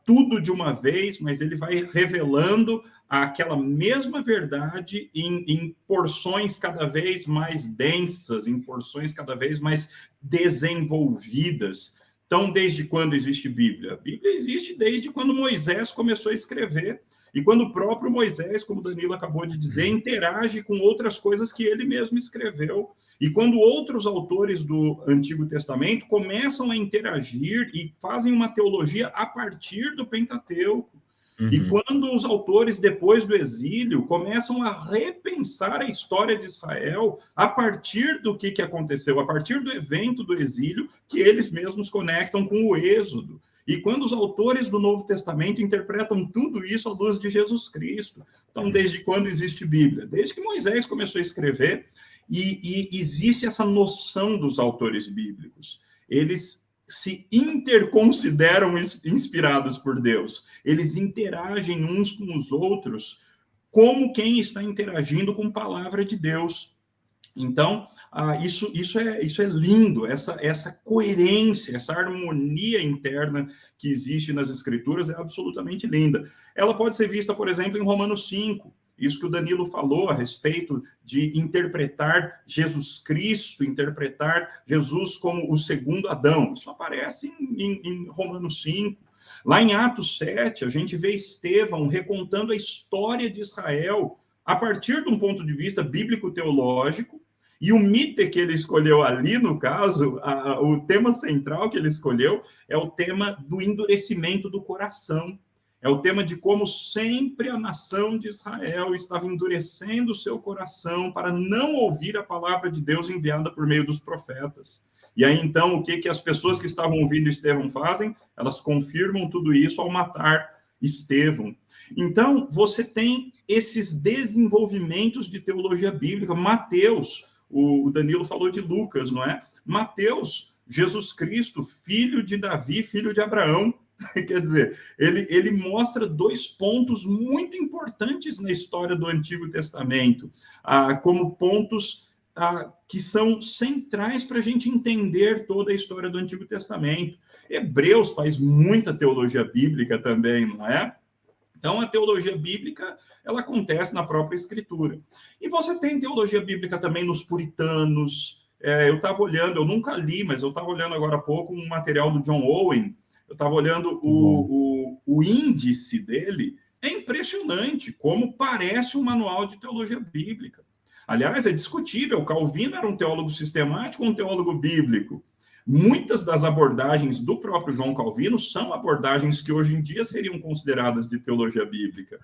[SPEAKER 3] tudo de uma vez, mas ele vai revelando aquela mesma verdade em porções cada vez mais densas, em porções cada vez mais desenvolvidas. Então, desde quando existe Bíblia? A Bíblia existe desde quando Moisés começou a escrever, e quando o próprio Moisés, como Danilo acabou de dizer, interage com outras coisas que ele mesmo escreveu. E quando outros autores do Antigo Testamento começam a interagir e fazem uma teologia a partir do Pentateuco, e quando os autores, depois do exílio, começam a repensar a história de Israel a partir do que aconteceu, a partir do evento do exílio, que eles mesmos conectam com o Êxodo. E quando os autores do Novo Testamento interpretam tudo isso à luz de Jesus Cristo. Então, desde quando existe Bíblia? Desde que Moisés começou a escrever, e existe essa noção dos autores bíblicos. Eles se interconsideram inspirados por Deus. Eles interagem uns com os outros como quem está interagindo com a palavra de Deus. Então, isso é lindo, essa coerência, essa harmonia interna que existe nas Escrituras é absolutamente linda. Ela pode ser vista, por exemplo, em Romanos 5, isso que o Danilo falou a respeito de interpretar Jesus Cristo, interpretar Jesus como o segundo Adão. Isso aparece em Romanos 5. Lá em Atos 7, a gente vê Estevão recontando a história de Israel a partir de um ponto de vista bíblico-teológico, e o mito que ele escolheu ali, no caso, o tema central que ele escolheu é o tema do endurecimento do coração. É o tema de como sempre a nação de Israel estava endurecendo o seu coração para não ouvir a palavra de Deus enviada por meio dos profetas. E aí, então, o que as pessoas que estavam ouvindo Estevão fazem? Elas confirmam tudo isso ao matar Estevão. Então, você tem esses desenvolvimentos de teologia bíblica. Mateus, o Danilo falou de Lucas, não é? Mateus, Jesus Cristo, filho de Davi, filho de Abraão. Quer dizer, ele mostra dois pontos muito importantes na história do Antigo Testamento, como pontos que são centrais para a gente entender toda a história do Antigo Testamento. Hebreus faz muita teologia bíblica também, não é? Então, a teologia bíblica, ela acontece na própria Escritura. E você tem teologia bíblica também nos puritanos. Eu estava olhando, eu nunca li, mas eu estava olhando agora há pouco um material do John Owen. Eu estava olhando o índice dele, é impressionante como parece um manual de teologia bíblica. Aliás, é discutível, Calvino era um teólogo sistemático ou um teólogo bíblico? Muitas das abordagens do próprio João Calvino são abordagens que hoje em dia seriam consideradas de teologia bíblica.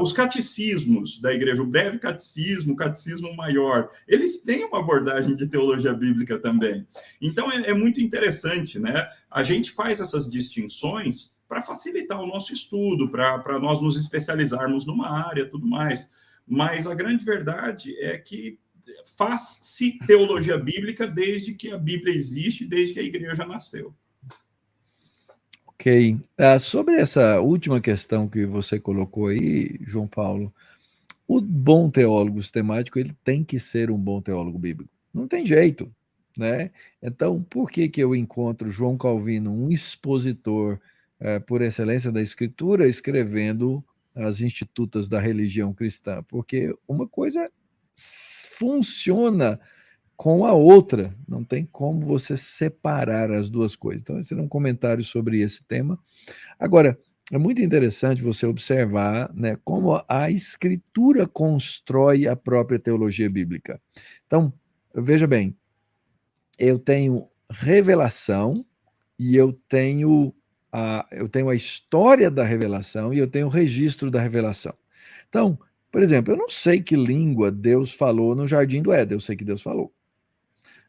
[SPEAKER 3] Os catecismos da igreja, o breve catecismo, o catecismo maior, eles têm uma abordagem de teologia bíblica também. Então, é muito interessante, né? A gente faz essas distinções para facilitar o nosso estudo, para nós nos especializarmos numa área e tudo mais. Mas a grande verdade é que faz-se teologia bíblica desde que a Bíblia existe, desde que a igreja nasceu.
[SPEAKER 1] Ok. Sobre essa última questão que você colocou aí, João Paulo, o bom teólogo sistemático, ele tem que ser um bom teólogo bíblico. Não tem jeito, né? Então, por que eu encontro João Calvino, um expositor por excelência da Escritura, escrevendo as Institutas da Religião Cristã? Porque uma coisa funciona com a outra, não tem como você separar as duas coisas. Então, esse era um comentário sobre esse tema. Agora, é muito interessante você observar, né, como a Escritura constrói a própria teologia bíblica. Então, veja bem, eu tenho revelação e eu tenho a história da revelação e eu tenho o registro da revelação. Então, por exemplo, eu não sei que língua Deus falou no Jardim do Éden, eu sei que Deus falou.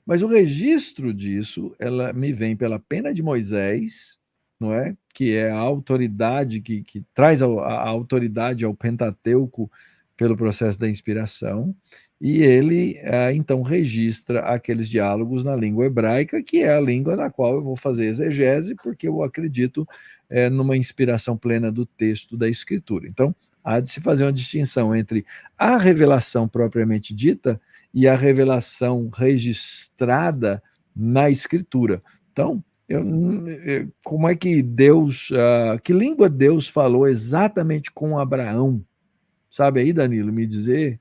[SPEAKER 1] Mas o registro disso, ela me vem pela pena de Moisés, não é? Que é a autoridade que traz a autoridade ao Pentateuco pelo processo da inspiração, e ele então registra aqueles diálogos na língua hebraica, que é a língua na qual eu vou fazer exegese, porque eu acredito numa inspiração plena do texto da Escritura. Então, há de se fazer uma distinção entre a revelação propriamente dita e a revelação registrada na Escritura. Então, como é que Deus, que língua Deus falou exatamente com Abraão? Sabe aí, Danilo, me dizer?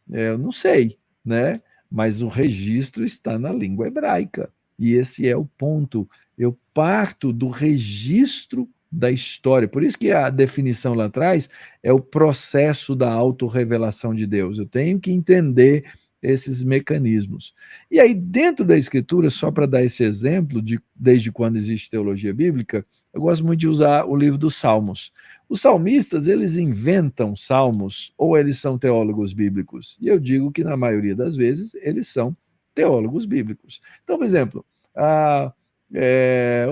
[SPEAKER 1] Eu não sei, né? Mas o registro está na língua hebraica. E esse é o ponto. Eu parto do registro da história. Por isso que a definição lá atrás é o processo da autorrevelação de Deus. Eu tenho que entender esses mecanismos. E aí, dentro da Escritura, só para dar esse exemplo de desde quando existe teologia bíblica, eu gosto muito de usar o livro dos Salmos. Os salmistas, eles inventam salmos ou eles são teólogos bíblicos? E eu digo que, na maioria das vezes, eles são teólogos bíblicos. Então, por exemplo,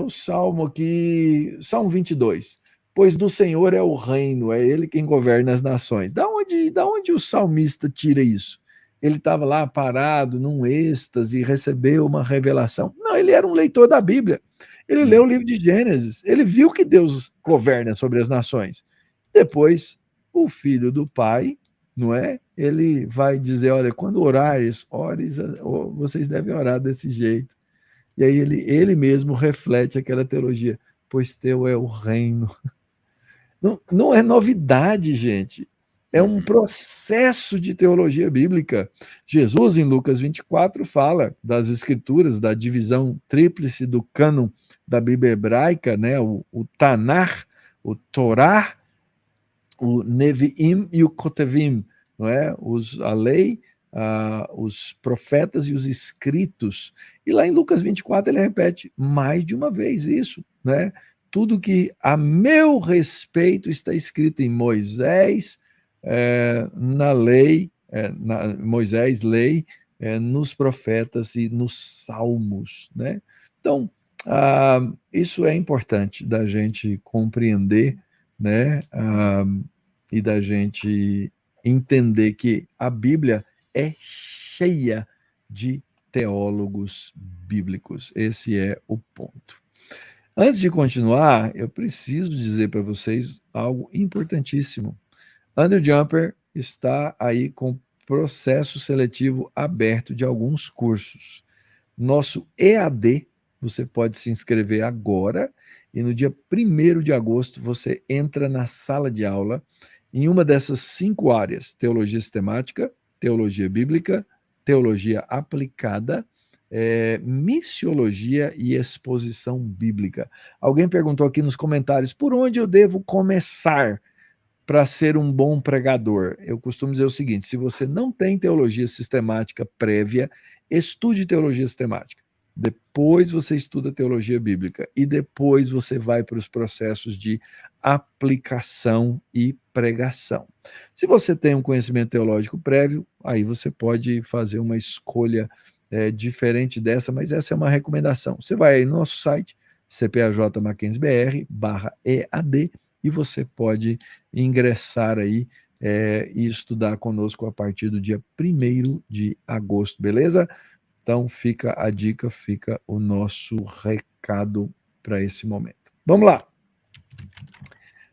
[SPEAKER 1] o Salmo aqui, Salmo 22. Pois do Senhor é o reino, é Ele quem governa as nações. Da onde o salmista tira isso? Ele estava lá parado, num êxtase, e recebeu uma revelação. Não, ele era um leitor da Bíblia. Ele leu o livro de Gênesis. Ele viu que Deus governa sobre as nações. Depois, o filho do pai, não é? Ele vai dizer, olha, quando orares, vocês devem orar desse jeito. E aí ele mesmo reflete aquela teologia, pois teu é o reino. Não é novidade, gente. É um processo de teologia bíblica. Jesus, em Lucas 24, fala das escrituras, da divisão tríplice do cânon da Bíblia hebraica, né? o Tanar, o Torá, o Neviim e o Kotevim, não é? A lei, os profetas e os escritos. E lá em Lucas 24 ele repete mais de uma vez isso, né? Tudo que a meu respeito está escrito em Moisés, na lei, Moisés, lei, nos profetas e nos salmos, né? Então, isso é importante da gente compreender, né? E da gente entender que a Bíblia é cheia de teólogos bíblicos. Esse é o ponto. Antes de continuar, eu preciso dizer para vocês algo importantíssimo. Andrew Jumper está aí com processo seletivo aberto de alguns cursos. Nosso EAD, você pode se inscrever agora e no dia 1º de agosto você entra na sala de aula em uma dessas 5 áreas: teologia sistemática, teologia bíblica, teologia aplicada, missiologia e exposição bíblica. Alguém perguntou aqui nos comentários, por onde eu devo começar para ser um bom pregador? Eu costumo dizer o seguinte, se você não tem teologia sistemática prévia, estude teologia sistemática. Depois você estuda teologia bíblica e depois você vai para os processos de aplicação e pregação. Se você tem um conhecimento teológico prévio, aí você pode fazer uma escolha diferente dessa, mas essa é uma recomendação. Você vai aí no nosso site, cpajmackenzbr/EAD, e você pode ingressar aí e estudar conosco a partir do dia 1º de agosto, beleza? Então fica a dica, fica o nosso recado para esse momento. Vamos lá.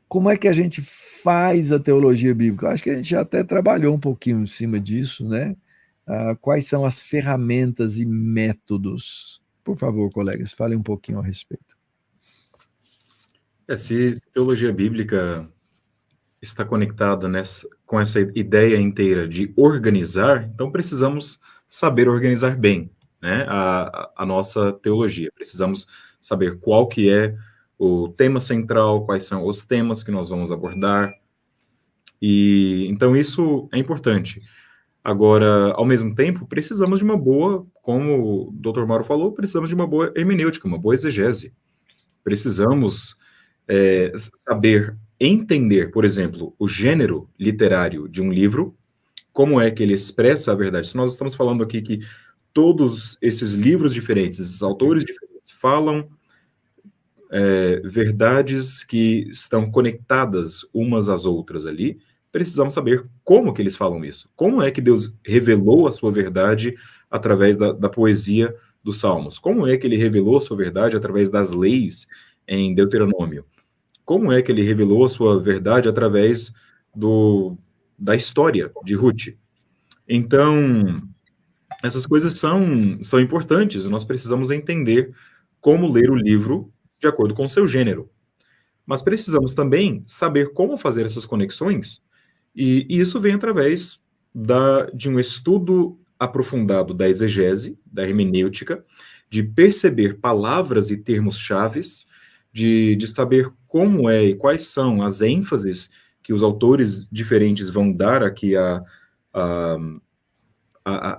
[SPEAKER 1] Como é que a gente faz a teologia bíblica? Eu acho que a gente já até trabalhou um pouquinho em cima disso, né? Quais são as ferramentas e métodos? Por favor, colegas, falem um pouquinho a respeito.
[SPEAKER 2] Se teologia bíblica está conectada com essa ideia inteira de organizar, então precisamos saber organizar bem, né, a nossa teologia. Precisamos saber qual que é o tema central, quais são os temas que nós vamos abordar, e então isso é importante. Agora, ao mesmo tempo, precisamos de uma boa, como o Dr. Mauro falou, precisamos de uma boa hermenêutica, uma boa exegese. Precisamos saber entender, por exemplo, o gênero literário de um livro, como é que ele expressa a verdade. Se nós estamos falando aqui que todos esses livros diferentes, esses autores diferentes, falam verdades que estão conectadas umas às outras ali, precisamos saber como que eles falam isso. Como é que Deus revelou a sua verdade através da poesia dos Salmos? Como é que ele revelou a sua verdade através das leis em Deuteronômio? Como é que ele revelou a sua verdade através da história de Ruth? Então, essas coisas são importantes, nós precisamos entender como ler o livro de acordo com o seu gênero. Mas precisamos também saber como fazer essas conexões, e isso vem através de um estudo aprofundado da exegese, da hermenêutica, de perceber palavras e termos-chaves, de saber como é e quais são as ênfases que os autores diferentes vão dar aqui a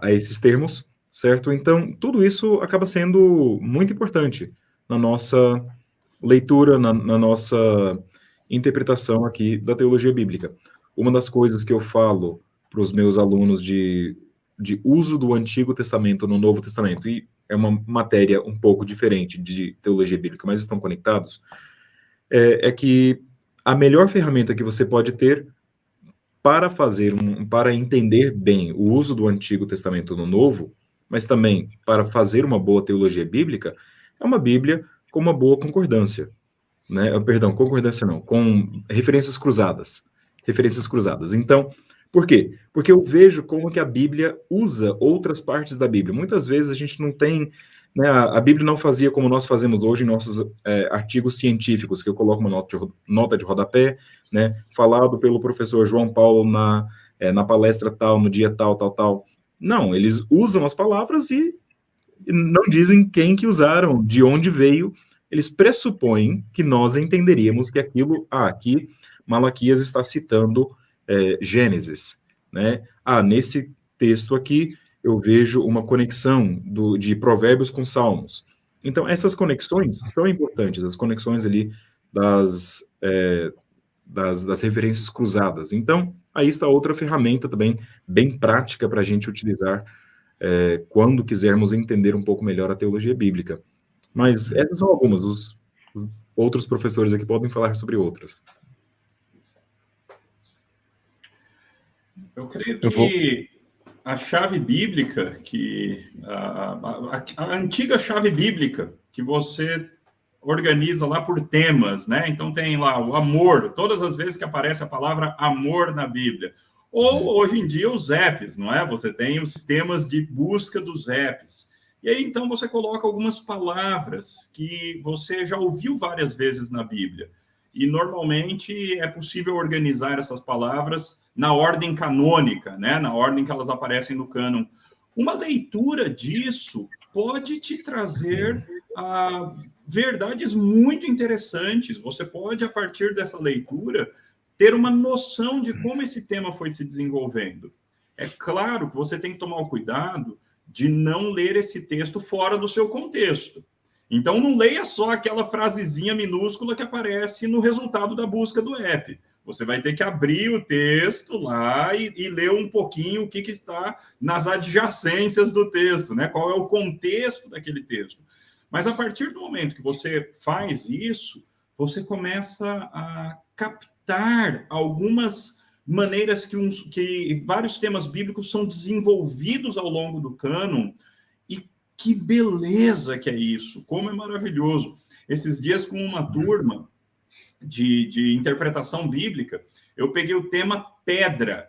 [SPEAKER 2] esses termos, certo? Então, tudo isso acaba sendo muito importante na nossa leitura, na nossa interpretação aqui da teologia bíblica. Uma das coisas que eu falo para os meus alunos de uso do Antigo Testamento no Novo Testamento, e é uma matéria um pouco diferente de teologia bíblica, mas estão conectados, é que a melhor ferramenta que você pode ter para entender bem o uso do Antigo Testamento no Novo, mas também para fazer uma boa teologia bíblica, é uma Bíblia com uma boa concordância, né? Perdão, concordância não, com referências cruzadas. Referências cruzadas. Então, por quê? Porque eu vejo como que a Bíblia usa outras partes da Bíblia. Muitas vezes a gente não tem, né, a Bíblia não fazia como nós fazemos hoje em nossos artigos científicos, que eu coloco uma nota de rodapé, né, falado pelo professor João Paulo na palestra tal, no dia tal, tal, tal. Não, eles usam as palavras e não dizem quem que usaram, de onde veio. Eles pressupõem que nós entenderíamos que aquilo, aqui Malaquias está citando Gênesis, né? Nesse texto aqui eu vejo uma conexão de Provérbios com Salmos. Então, essas conexões são importantes, as conexões ali das referências cruzadas. Então, aí está outra ferramenta também bem prática para a gente utilizar quando quisermos entender um pouco melhor a teologia bíblica. Mas essas são algumas, os outros professores aqui podem falar sobre outras.
[SPEAKER 3] Eu creio que a chave bíblica, a antiga chave bíblica, que você organiza lá por temas, né? Então tem lá o amor, todas as vezes que aparece a palavra amor na Bíblia. Ou hoje em dia os apps, não é? Você tem os sistemas de busca dos apps. E aí então você coloca algumas palavras que você já ouviu várias vezes na Bíblia. E normalmente é possível organizar essas palavras na ordem canônica, né? Na ordem que elas aparecem no cânon. Uma leitura disso pode te trazer verdades muito interessantes. Você pode, a partir dessa leitura, ter uma noção de como esse tema foi se desenvolvendo. É claro que você tem que tomar o cuidado de não ler esse texto fora do seu contexto. Então, não leia só aquela frasezinha minúscula que aparece no resultado da busca do app. Você vai ter que abrir o texto lá e ler um pouquinho o que está nas adjacências do texto, né? Qual é o contexto daquele texto. Mas, a partir do momento que você faz isso, você começa a captar algumas maneiras que vários temas bíblicos são desenvolvidos ao longo do cânon. E que beleza que é isso, como é maravilhoso. Esses dias, com uma turma de interpretação bíblica, eu peguei o tema pedra.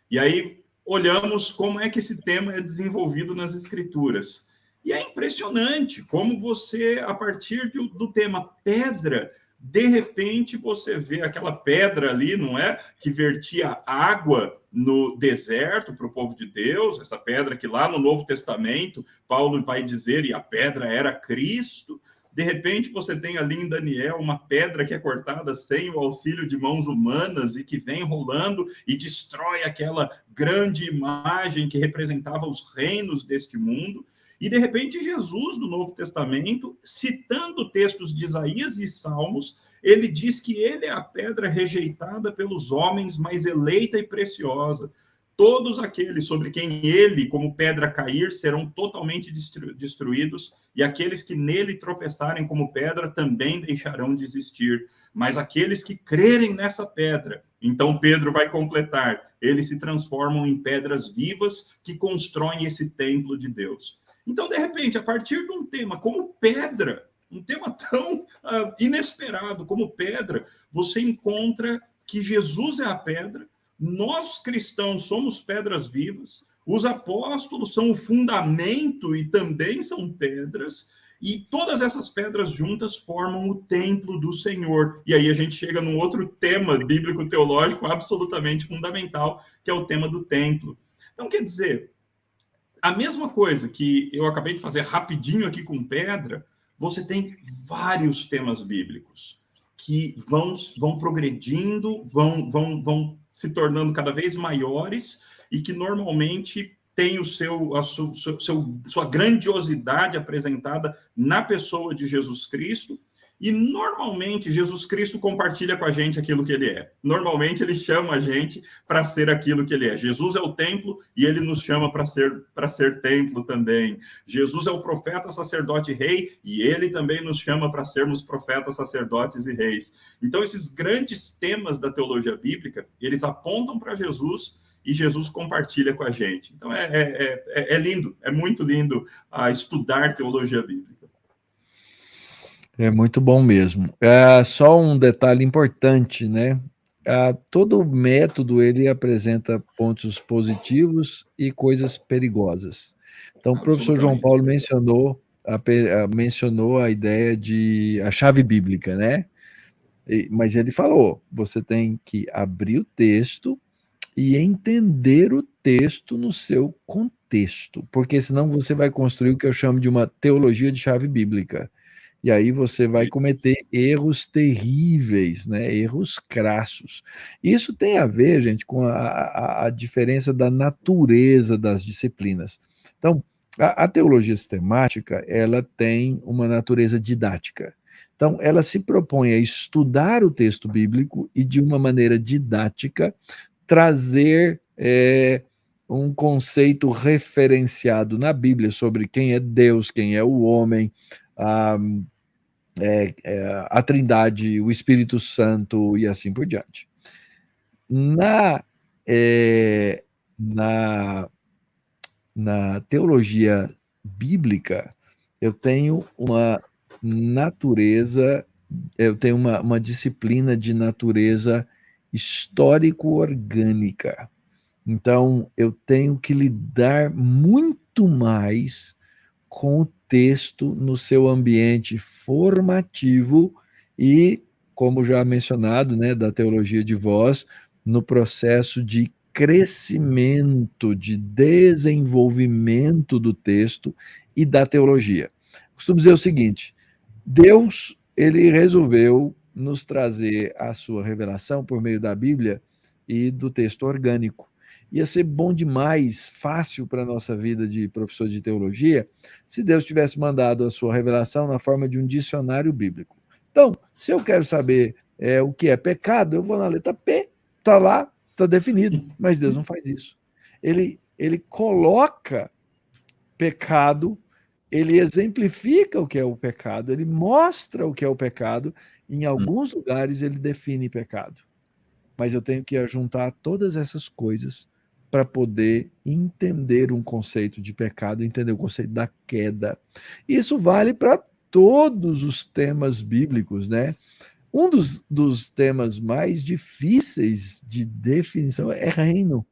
[SPEAKER 3] E aí olhamos como é que esse tema é desenvolvido nas escrituras. E é impressionante como você, a partir do tema pedra, de repente você vê aquela pedra ali, não é? Que vertia água no deserto para o povo de Deus, essa pedra que lá no Novo Testamento, Paulo vai dizer, e a pedra era Cristo. De repente você tem ali em Daniel uma pedra que é cortada sem o auxílio de mãos humanas e que vem rolando e destrói aquela grande imagem que representava os reinos deste mundo. E, de repente, Jesus, do Novo Testamento, citando textos de Isaías e Salmos, ele diz que ele é a pedra rejeitada pelos homens, mas eleita e preciosa. Todos aqueles sobre quem ele, como pedra, cair, serão totalmente destruídos, e aqueles que nele tropeçarem como pedra também deixarão de existir. Mas aqueles que crerem nessa pedra Então Pedro vai completar: eles se transformam em pedras vivas que constroem esse templo de Deus. Então, de repente, a partir de um tema como pedra, um tema tão inesperado como pedra, você encontra que Jesus é a pedra, nós cristãos somos pedras vivas, os apóstolos são o fundamento e também são pedras, e todas essas pedras juntas formam o templo do Senhor. E aí a gente chega num outro tema bíblico-teológico absolutamente fundamental, que é o tema do templo. Então, quer dizer, a mesma coisa que eu acabei de fazer rapidinho aqui com pedra, você tem vários temas bíblicos que vão progredindo, vão se tornando cada vez maiores e que normalmente tem sua grandiosidade apresentada na pessoa de Jesus Cristo, e normalmente Jesus Cristo compartilha com a gente aquilo que ele é. Normalmente ele chama a gente para ser aquilo que ele é. Jesus é o templo e ele nos chama para ser templo também. Jesus é o profeta, sacerdote e rei e ele também nos chama para sermos profetas, sacerdotes e reis. Então esses grandes temas da teologia bíblica, eles apontam para Jesus e Jesus compartilha com a gente. Então é lindo, é muito lindo estudar teologia bíblica.
[SPEAKER 1] É muito bom mesmo. Só um detalhe importante, né? Todo mentodo ele apresenta pontos positivos e coisas perigosas. Então, o professor João Paulo mencionou a ideia de a chave bíblica, né? Mas ele falou, você tem que abrir o texto e entender o texto no seu contexto, porque senão você vai construir o que eu chamo de uma teologia de chave bíblica. E aí você vai cometer erros terríveis, né? Erros crassos. Isso tem a ver, gente, com a diferença da natureza das disciplinas. Então, a teologia sistemática, ela tem uma natureza didática. Então, ela se propõe a estudar o texto bíblico e, de uma maneira didática, trazer um conceito referenciado na Bíblia sobre quem é Deus, quem é o homem, a Trindade, o Espírito Santo e assim por diante. Na teologia bíblica, eu tenho uma natureza, eu tenho uma disciplina de natureza histórico-orgânica. Então, eu tenho que lidar muito mais com o texto no seu ambiente formativo e, como já mencionado, né, da teologia de voz, no processo de crescimento, de desenvolvimento do texto e da teologia. Costumo dizer o seguinte: Deus, ele resolveu nos trazer a sua revelação por meio da Bíblia e do texto orgânico. Ia ser bom demais, fácil para a nossa vida de professor de teologia, se Deus tivesse mandado a sua revelação na forma de um dicionário bíblico. Então, se eu quero saber o que é pecado, eu vou na letra P, está lá, está definido, mas Deus não faz isso. Ele coloca pecado, ele exemplifica o que é o pecado, ele mostra o que é o pecado, em alguns lugares ele define pecado. Mas eu tenho que juntar todas essas coisas para poder entender um conceito de pecado, entender o conceito da queda. Isso vale para todos os temas bíblicos, né? Um dos temas mais difíceis de definição é reino.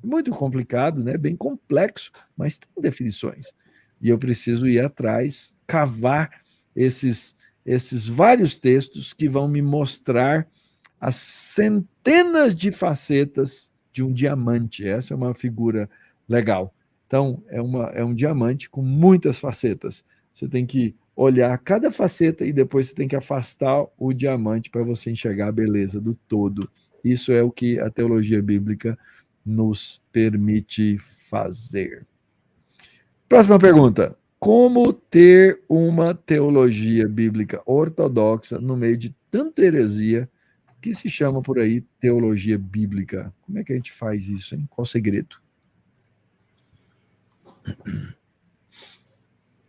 [SPEAKER 1] Muito complicado, né? Bem complexo, mas tem definições. E eu preciso ir atrás, cavar esses vários textos que vão me mostrar as centenas de facetas de um diamante. Essa é uma figura legal. Então, é um diamante com muitas facetas. Você tem que olhar cada faceta e depois você tem que afastar o diamante para você enxergar a beleza do todo. Isso é o que a teologia bíblica nos permite fazer. Próxima pergunta. Como ter uma teologia bíblica ortodoxa no meio de tanta heresia que se chama por aí teologia bíblica? Como é que a gente faz isso, hein? Qual o segredo?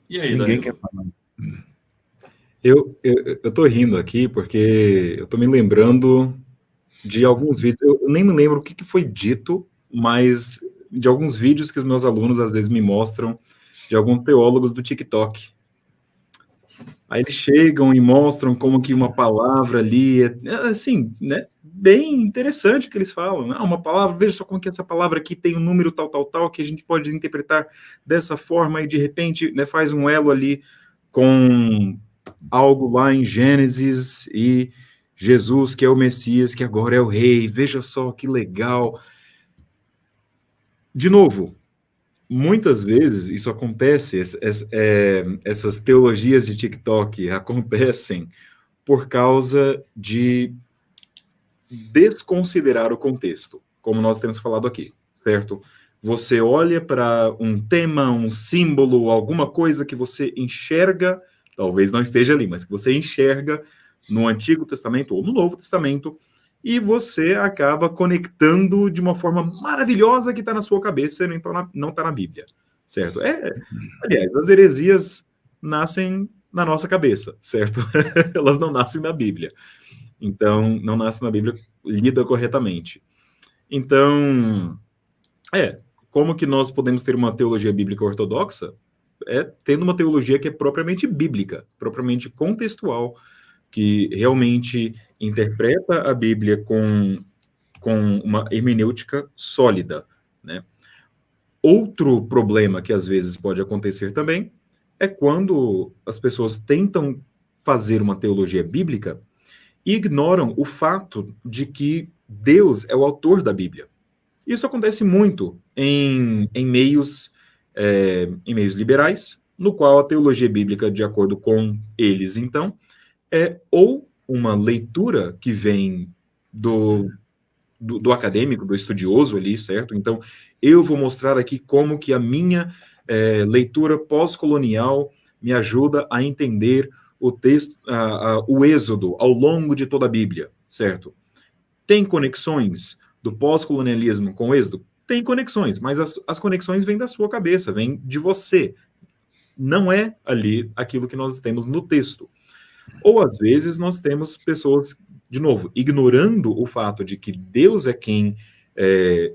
[SPEAKER 3] E aí,
[SPEAKER 1] Ninguém
[SPEAKER 3] Danilo?
[SPEAKER 1] quer falar.
[SPEAKER 2] Eu tô rindo aqui porque eu tô me lembrando de alguns vídeos, eu nem me lembro o que foi dito, mas de alguns vídeos que os meus alunos às vezes me mostram, de alguns teólogos do TikTok. Aí eles chegam e mostram como que uma palavra ali, assim, né, bem interessante o que eles falam. Né? Uma palavra, veja só como que essa palavra aqui tem um número tal, tal, tal, que a gente pode interpretar dessa forma e de repente, né, faz um elo ali com algo lá em Gênesis e Jesus, que é o Messias, que agora é o rei. Veja só que legal. De novo, muitas vezes isso acontece, essas teologias de TikTok acontecem por causa de desconsiderar o contexto, como nós temos falado aqui, certo? Você olha para um tema, um símbolo, alguma coisa que você enxerga, talvez não esteja ali, mas que você enxerga no Antigo Testamento ou no Novo Testamento, e você acaba conectando de uma forma maravilhosa que está na sua cabeça e não está na Bíblia, certo? Aliás, as heresias nascem na nossa cabeça, certo? Elas não nascem na Bíblia. Então, não nasce na Bíblia lida corretamente. Então, como que nós podemos ter uma teologia bíblica ortodoxa? Tendo uma teologia que é propriamente bíblica, propriamente contextual, que realmente interpreta a Bíblia com uma hermenêutica sólida, né? Outro problema que às vezes pode acontecer também é quando as pessoas tentam fazer uma teologia bíblica e ignoram o fato de que Deus é o autor da Bíblia. Isso acontece muito em meios liberais, no qual a teologia bíblica, de acordo com eles, então, é ou uma leitura que vem do acadêmico, do estudioso ali, certo? Então, eu vou mostrar aqui como que a minha leitura pós-colonial me ajuda a entender o texto, o Êxodo ao longo de toda a Bíblia, certo? Tem conexões do pós-colonialismo com o Êxodo? Tem conexões, mas as conexões vêm da sua cabeça, vêm de você. Não é ali aquilo que nós temos no texto. Ou, às vezes, nós temos pessoas, de novo, ignorando o fato de que Deus é quem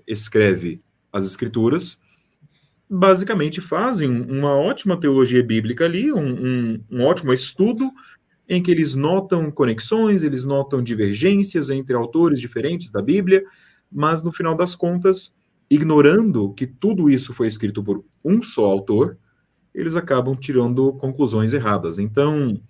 [SPEAKER 2] escreve as Escrituras, basicamente fazem uma ótima teologia bíblica ali, um ótimo estudo, em que eles notam conexões, eles notam divergências entre autores diferentes da Bíblia, mas, no final das contas, ignorando que tudo isso foi escrito por um só autor, eles acabam tirando conclusões erradas. Então,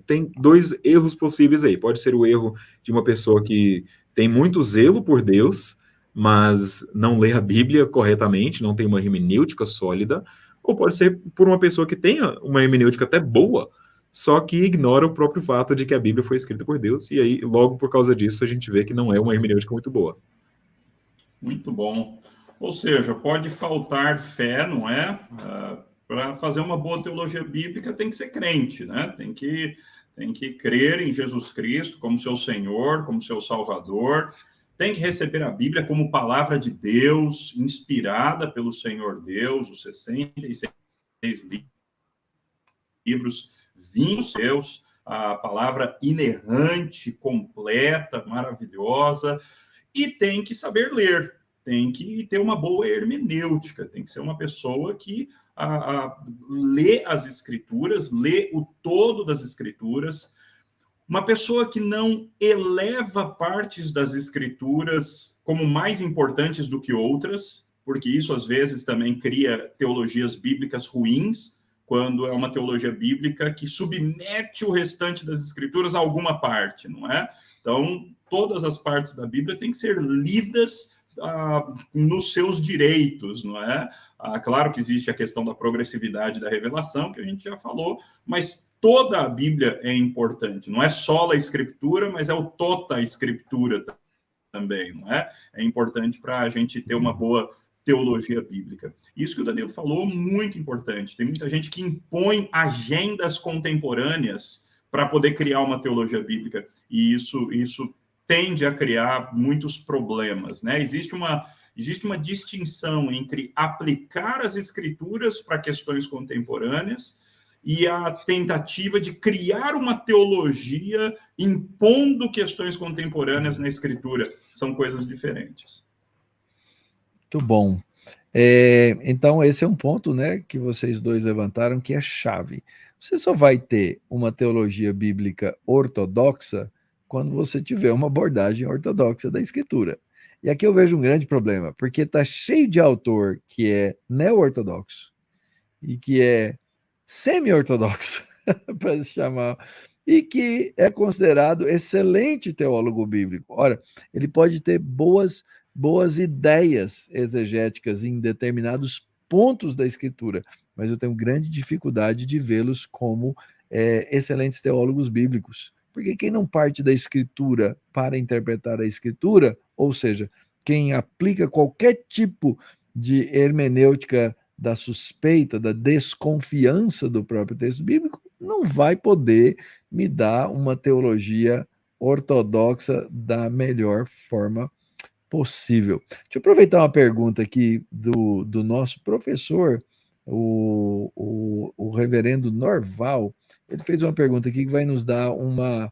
[SPEAKER 2] tem dois erros possíveis aí. Pode ser o erro de uma pessoa que tem muito zelo por Deus, mas não lê a Bíblia corretamente, não tem uma hermenêutica sólida, ou pode ser por uma pessoa que tenha uma hermenêutica até boa, só que ignora o próprio fato de que a Bíblia foi escrita por Deus, e aí, logo por causa disso, a gente vê que não é uma hermenêutica muito boa.
[SPEAKER 3] Muito bom. Ou seja, pode faltar fé, não é? Para fazer uma boa teologia bíblica tem que ser crente, né? Tem que crer em Jesus Cristo como seu Senhor, como seu Salvador. Tem que receber a Bíblia como palavra de Deus, inspirada pelo Senhor Deus, os 66 livros vindos seus, a palavra inerrante, completa, maravilhosa, e tem que saber ler, tem que ter uma boa hermenêutica, tem que ser uma pessoa que lê as Escrituras, lê o todo das Escrituras. Uma pessoa que não eleva partes das Escrituras como mais importantes do que outras, porque isso às vezes também cria teologias bíblicas ruins, quando é uma teologia bíblica que submete o restante das Escrituras a alguma parte, não é? Então, todas as partes da Bíblia têm que ser lidas nos seus direitos, não é? Claro que existe a questão da progressividade da revelação, que a gente já falou, mas toda a Bíblia é importante, não é só a Escritura, mas é o tota Escritura também, não é? É importante para a gente ter uma boa teologia bíblica. Isso que o Danilo falou, muito importante. Tem muita gente que impõe agendas contemporâneas para poder criar uma teologia bíblica, e isso tende a criar muitos problemas, né? Existe uma distinção entre aplicar as Escrituras para questões contemporâneas e a tentativa de criar uma teologia impondo questões contemporâneas na Escritura. São coisas diferentes.
[SPEAKER 1] Muito bom. Então, esse é um ponto, né, que vocês dois levantaram, que é chave. Você só vai ter uma teologia bíblica ortodoxa quando você tiver uma abordagem ortodoxa da Escritura. E aqui eu vejo um grande problema, porque está cheio de autor que é neo-ortodoxo e que é semi-ortodoxo, para se chamar, e que é considerado excelente teólogo bíblico. Ora, ele pode ter boas ideias exegéticas em determinados pontos da Escritura, mas eu tenho grande dificuldade de vê-los como excelentes teólogos bíblicos. Porque quem não parte da Escritura para interpretar a Escritura, ou seja, quem aplica qualquer tipo de hermenêutica da suspeita, da desconfiança do próprio texto bíblico, não vai poder me dar uma teologia ortodoxa da melhor forma possível. Deixa eu aproveitar uma pergunta aqui do nosso professor, o reverendo Norval. Ele fez uma pergunta aqui que vai nos dar uma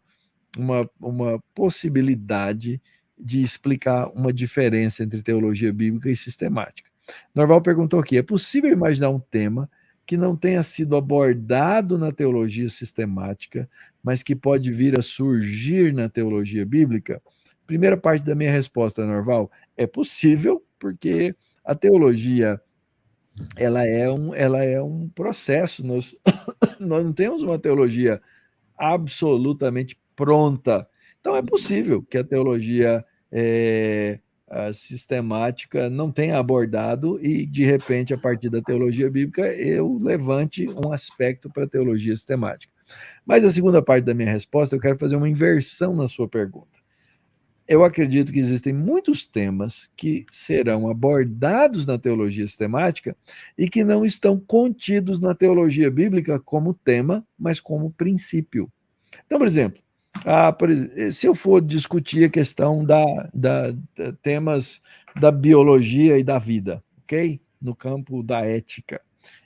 [SPEAKER 1] possibilidade de explicar uma diferença entre teologia bíblica e sistemática. Norval perguntou aqui: é possível imaginar um tema que não tenha sido abordado na teologia sistemática, mas que pode vir a surgir na teologia bíblica? Primeira parte da minha resposta, Norval, é possível, porque a teologia ela é um processo. Nós não temos uma teologia absolutamente pronta. Então é possível que a teologia a sistemática não tenha abordado e, de repente, a partir da teologia bíblica, eu levante um aspecto para a teologia sistemática. Mas a segunda parte da minha resposta, eu quero fazer uma inversão na sua pergunta. Eu acredito que existem muitos temas que serão abordados na teologia sistemática e que não estão contidos na teologia bíblica como tema, mas como princípio. Então, por exemplo, se eu for discutir a questão da temas da biologia e da vida, ok? No campo da ética,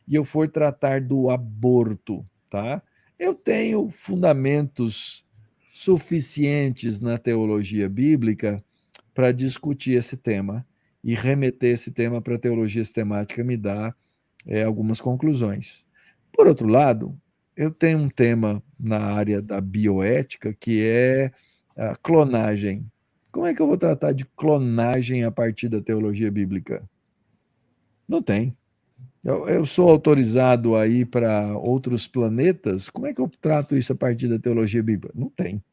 [SPEAKER 1] e eu for tratar do aborto, tá? Eu tenho fundamentos suficientes na teologia bíblica para discutir esse tema e remeter esse tema para a teologia sistemática me dá algumas conclusões. Por outro lado, eu tenho um tema na área da bioética que é a clonagem. Como é que eu vou tratar de clonagem a partir da teologia bíblica? Não tem. Eu sou autorizado a ir para outros planetas? Como é que eu trato isso a partir da teologia bíblica? Não tem.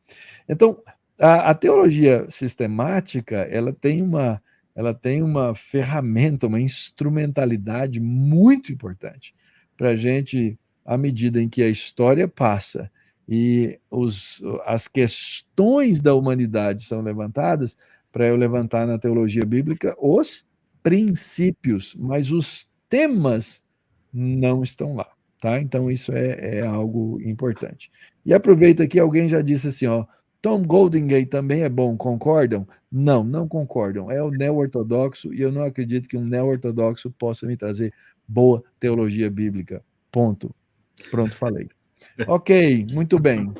[SPEAKER 1] Então, a teologia sistemática, ela tem uma ferramenta, uma instrumentalidade muito importante para a gente, à medida em que a história passa e as questões da humanidade são levantadas, para eu levantar na teologia bíblica os princípios, mas os temas não estão lá, tá? Então isso é algo importante. E aproveita que alguém já disse assim, ó, Tom Goldingay também é bom, concordam? Não, não concordam. É o neo-ortodoxo e eu não acredito que um neo-ortodoxo possa me trazer boa teologia bíblica. Ponto. Pronto, falei. Ok, muito bem.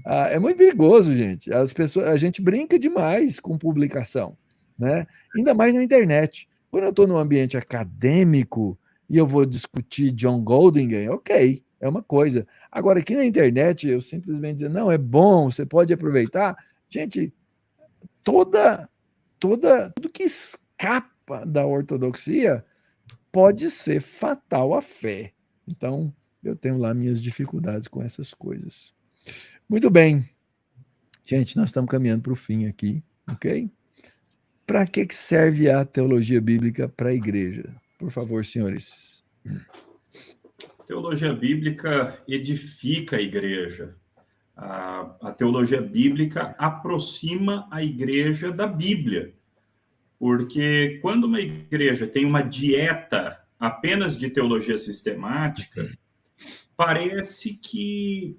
[SPEAKER 1] É muito perigoso, gente. A gente brinca demais com publicação, né? Ainda mais na internet. Quando eu estou no ambiente acadêmico e eu vou discutir John Goldingay, ok, é uma coisa. Agora, aqui na internet, eu simplesmente dizer, não, é bom, você pode aproveitar. Gente, tudo que escapa da ortodoxia pode ser fatal à fé. Então, eu tenho lá minhas dificuldades com essas coisas. Muito bem. Gente, nós estamos caminhando para o fim aqui, ok? Para que serve a teologia bíblica para a igreja? Por favor, senhores.
[SPEAKER 3] Teologia bíblica edifica a igreja. A teologia bíblica aproxima a igreja da Bíblia. Porque quando uma igreja tem uma dieta apenas de teologia sistemática, parece que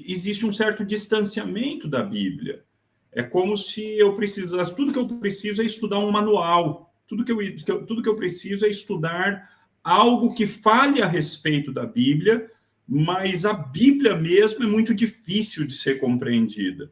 [SPEAKER 3] existe um certo distanciamento da Bíblia. É como se eu precisasse, tudo que eu preciso é estudar um manual, tudo que eu preciso é estudar algo que fale a respeito da Bíblia, mas a Bíblia mesmo é muito difícil de ser compreendida.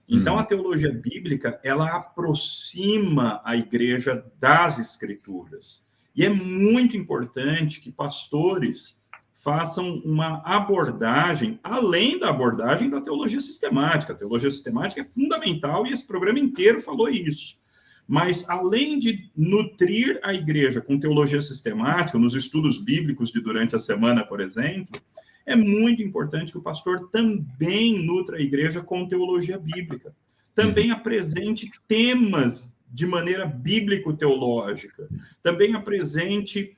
[SPEAKER 3] Então, a teologia bíblica, ela aproxima a igreja das Escrituras. E é muito importante que pastores façam uma abordagem, além da abordagem da teologia sistemática. A teologia sistemática é fundamental e esse programa inteiro falou isso. Mas, além de nutrir a igreja com teologia sistemática, nos estudos bíblicos de durante a semana, por exemplo, é muito importante que o pastor também nutra a igreja com teologia bíblica. Também apresente temas de maneira bíblico-teológica. Também apresente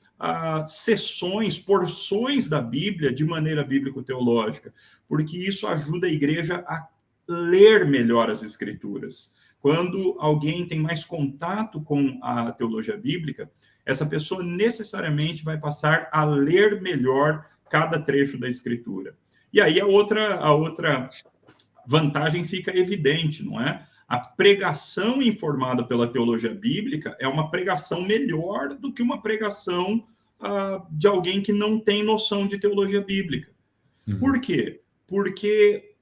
[SPEAKER 3] sessões, porções da Bíblia de maneira bíblico-teológica, porque isso ajuda a igreja a ler melhor as Escrituras. Quando alguém tem mais contato com a teologia bíblica, essa pessoa necessariamente vai passar a ler melhor cada trecho da Escritura. E aí a outra vantagem fica evidente, não é? A pregação informada pela teologia bíblica é uma pregação melhor do que uma pregação de alguém que não tem noção de teologia bíblica. Por quê? Porque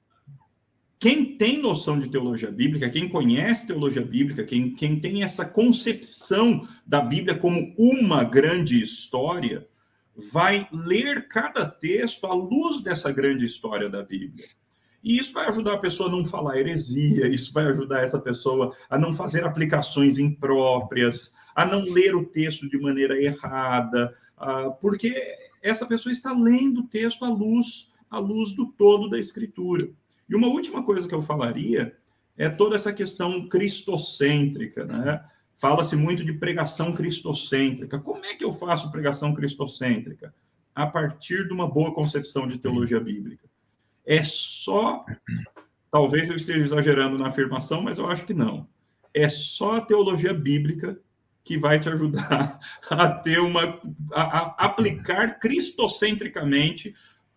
[SPEAKER 3] quem tem noção de teologia bíblica, quem conhece teologia bíblica, quem tem essa concepção da Bíblia como uma grande história, vai ler cada texto à luz dessa grande história da Bíblia. E isso vai ajudar a pessoa a não falar heresia, isso vai ajudar essa pessoa a não fazer aplicações impróprias, a não ler o texto de maneira errada, porque essa pessoa está lendo o texto à luz do todo da Escritura. E uma última coisa que eu falaria é toda essa questão cristocêntrica, né? Fala-se muito de pregação cristocêntrica. Como é que eu faço pregação cristocêntrica? A partir de uma boa concepção de teologia bíblica. É só, talvez eu esteja exagerando na afirmação, mas eu acho que não. É só a teologia bíblica que vai te ajudar a aplicar cristocentricamente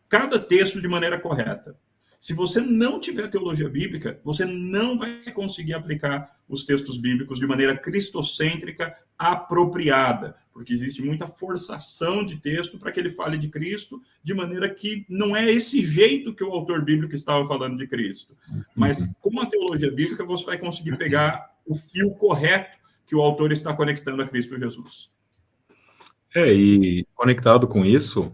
[SPEAKER 3] cada texto de maneira correta. Se você não tiver teologia bíblica, você não vai conseguir aplicar os textos bíblicos de maneira cristocêntrica apropriada, porque existe muita forçação de texto para que ele fale de Cristo, de maneira que não é esse jeito que o autor bíblico estava falando de Cristo. Mas com a teologia bíblica, você vai conseguir pegar o fio correto que o autor está conectando a Cristo Jesus.
[SPEAKER 2] E conectado com isso,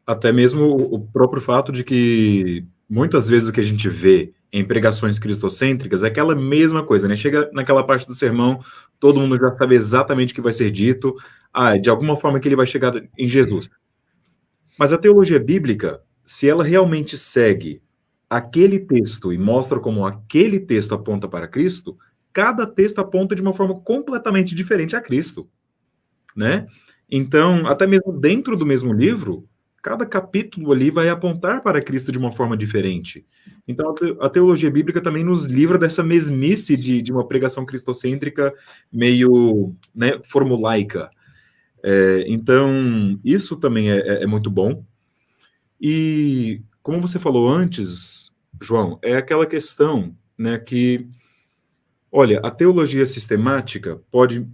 [SPEAKER 2] até mesmo o próprio fato de que muitas vezes o que a gente vê em pregações cristocêntricas é aquela mesma coisa, né? Chega naquela parte do sermão, todo mundo já sabe exatamente o que vai ser dito, de alguma forma que ele vai chegar em Jesus. Mas a teologia bíblica, se ela realmente segue aquele texto e mostra como aquele texto aponta para Cristo, cada texto aponta de uma forma completamente diferente a Cristo, né? Então, até mesmo dentro do mesmo livro, cada capítulo ali vai apontar para Cristo de uma forma diferente. Então, a teologia bíblica também nos livra dessa mesmice de uma pregação cristocêntrica meio, né, formulaica. Então, isso também é muito bom. E, como você falou antes, João, é aquela questão, né, que, olha, a teologia sistemática pode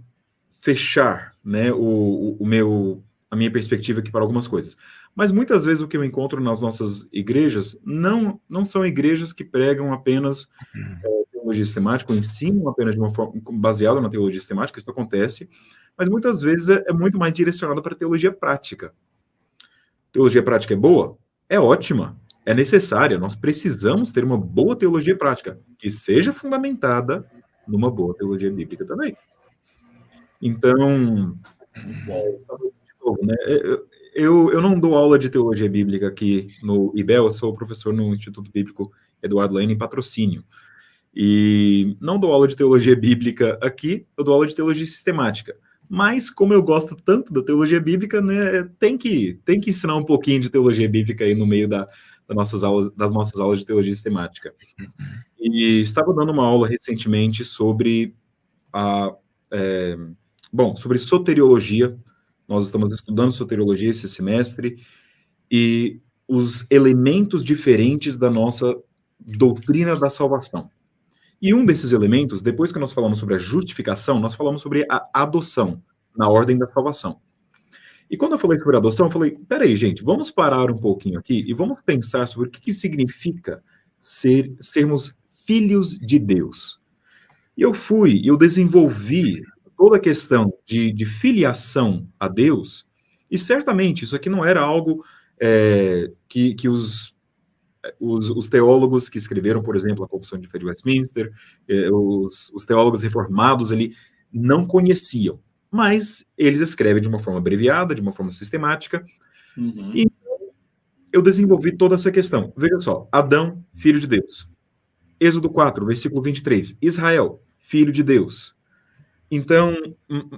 [SPEAKER 2] fechar, né, a minha perspectiva aqui para algumas coisas. Mas muitas vezes o que eu encontro nas nossas igrejas não são igrejas que pregam apenas teologia sistemática, ou ensinam apenas de uma forma baseada na teologia sistemática, isso acontece, mas muitas vezes é muito mais direcionado para a teologia prática. Teologia prática é boa? É ótima, é necessária, nós precisamos ter uma boa teologia prática, que seja fundamentada numa boa teologia bíblica também. Então, de novo, né, eu não dou aula de teologia bíblica aqui no IBEL, eu sou professor no Instituto Bíblico Eduardo Lane, em Patrocínio. E não dou aula de teologia bíblica aqui, eu dou aula de teologia sistemática. Mas, como eu gosto tanto da teologia bíblica, né, tem que ensinar um pouquinho de teologia bíblica aí no meio das nossas aulas de teologia sistemática. E estava dando uma aula recentemente sobre sobre soteriologia. Nós estamos estudando soteriologia esse semestre, e os elementos diferentes da nossa doutrina da salvação. E um desses elementos, depois que nós falamos sobre a justificação, nós falamos sobre a adoção, na ordem da salvação. E quando eu falei sobre adoção, eu falei, peraí, gente, vamos parar um pouquinho aqui e vamos pensar sobre o que significa sermos filhos de Deus. E eu desenvolvi toda a questão de filiação a Deus, e certamente isso aqui não era algo que os teólogos que escreveram, por exemplo, a Confissão de Fé de Westminster, os teólogos reformados ali, não conheciam. Mas eles escrevem de uma forma abreviada, de uma forma sistemática, e eu desenvolvi toda essa questão. Veja só, Adão, filho de Deus. Êxodo 4, versículo 23, Israel, filho de Deus. Então,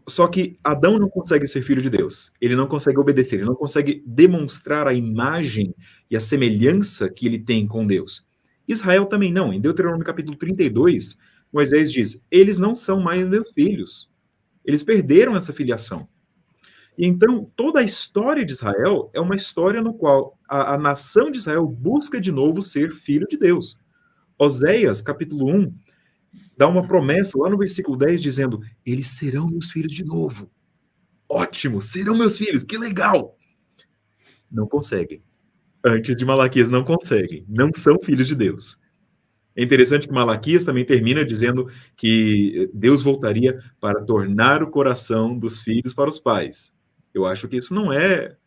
[SPEAKER 2] só que Adão não consegue ser filho de Deus, ele não consegue obedecer, ele não consegue demonstrar a imagem e a semelhança que ele tem com Deus. Israel também não. Em Deuteronômio capítulo 32, Moisés diz, eles não são mais meus filhos. Eles perderam essa filiação. E então, toda a história de Israel é uma história no qual a nação de Israel busca de novo ser filho de Deus. Oséias, capítulo 1, dá uma promessa lá no versículo 10, dizendo, eles serão meus filhos de novo. Ótimo, serão meus filhos, que legal. Não conseguem. Antes de Malaquias, não conseguem. Não são filhos de Deus. É interessante que Malaquias também termina dizendo que Deus voltaria para tornar o coração dos filhos para os pais. Eu acho que isso não é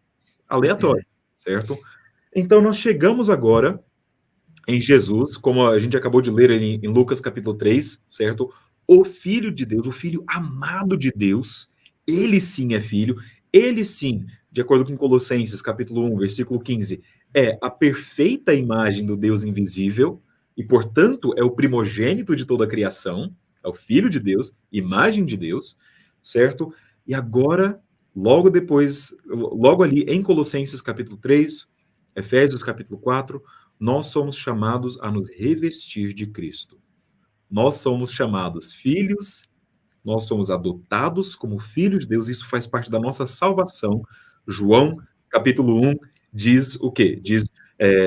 [SPEAKER 2] aleatório, certo? Então, nós chegamos agora em Jesus, como a gente acabou de ler em Lucas capítulo 3, certo? O Filho de Deus, o Filho amado de Deus, ele sim é filho, ele sim, de acordo com Colossenses capítulo 1, versículo 15, é a perfeita imagem do Deus invisível, e, portanto, é o primogênito de toda a criação, é o Filho de Deus, imagem de Deus, certo? E agora, logo depois, logo ali em Colossenses capítulo 3, Efésios capítulo 4, nós somos chamados a nos revestir de Cristo. Nós somos chamados filhos, nós somos adotados como filhos de Deus, isso faz parte da nossa salvação. João, capítulo 1, diz o quê? Diz,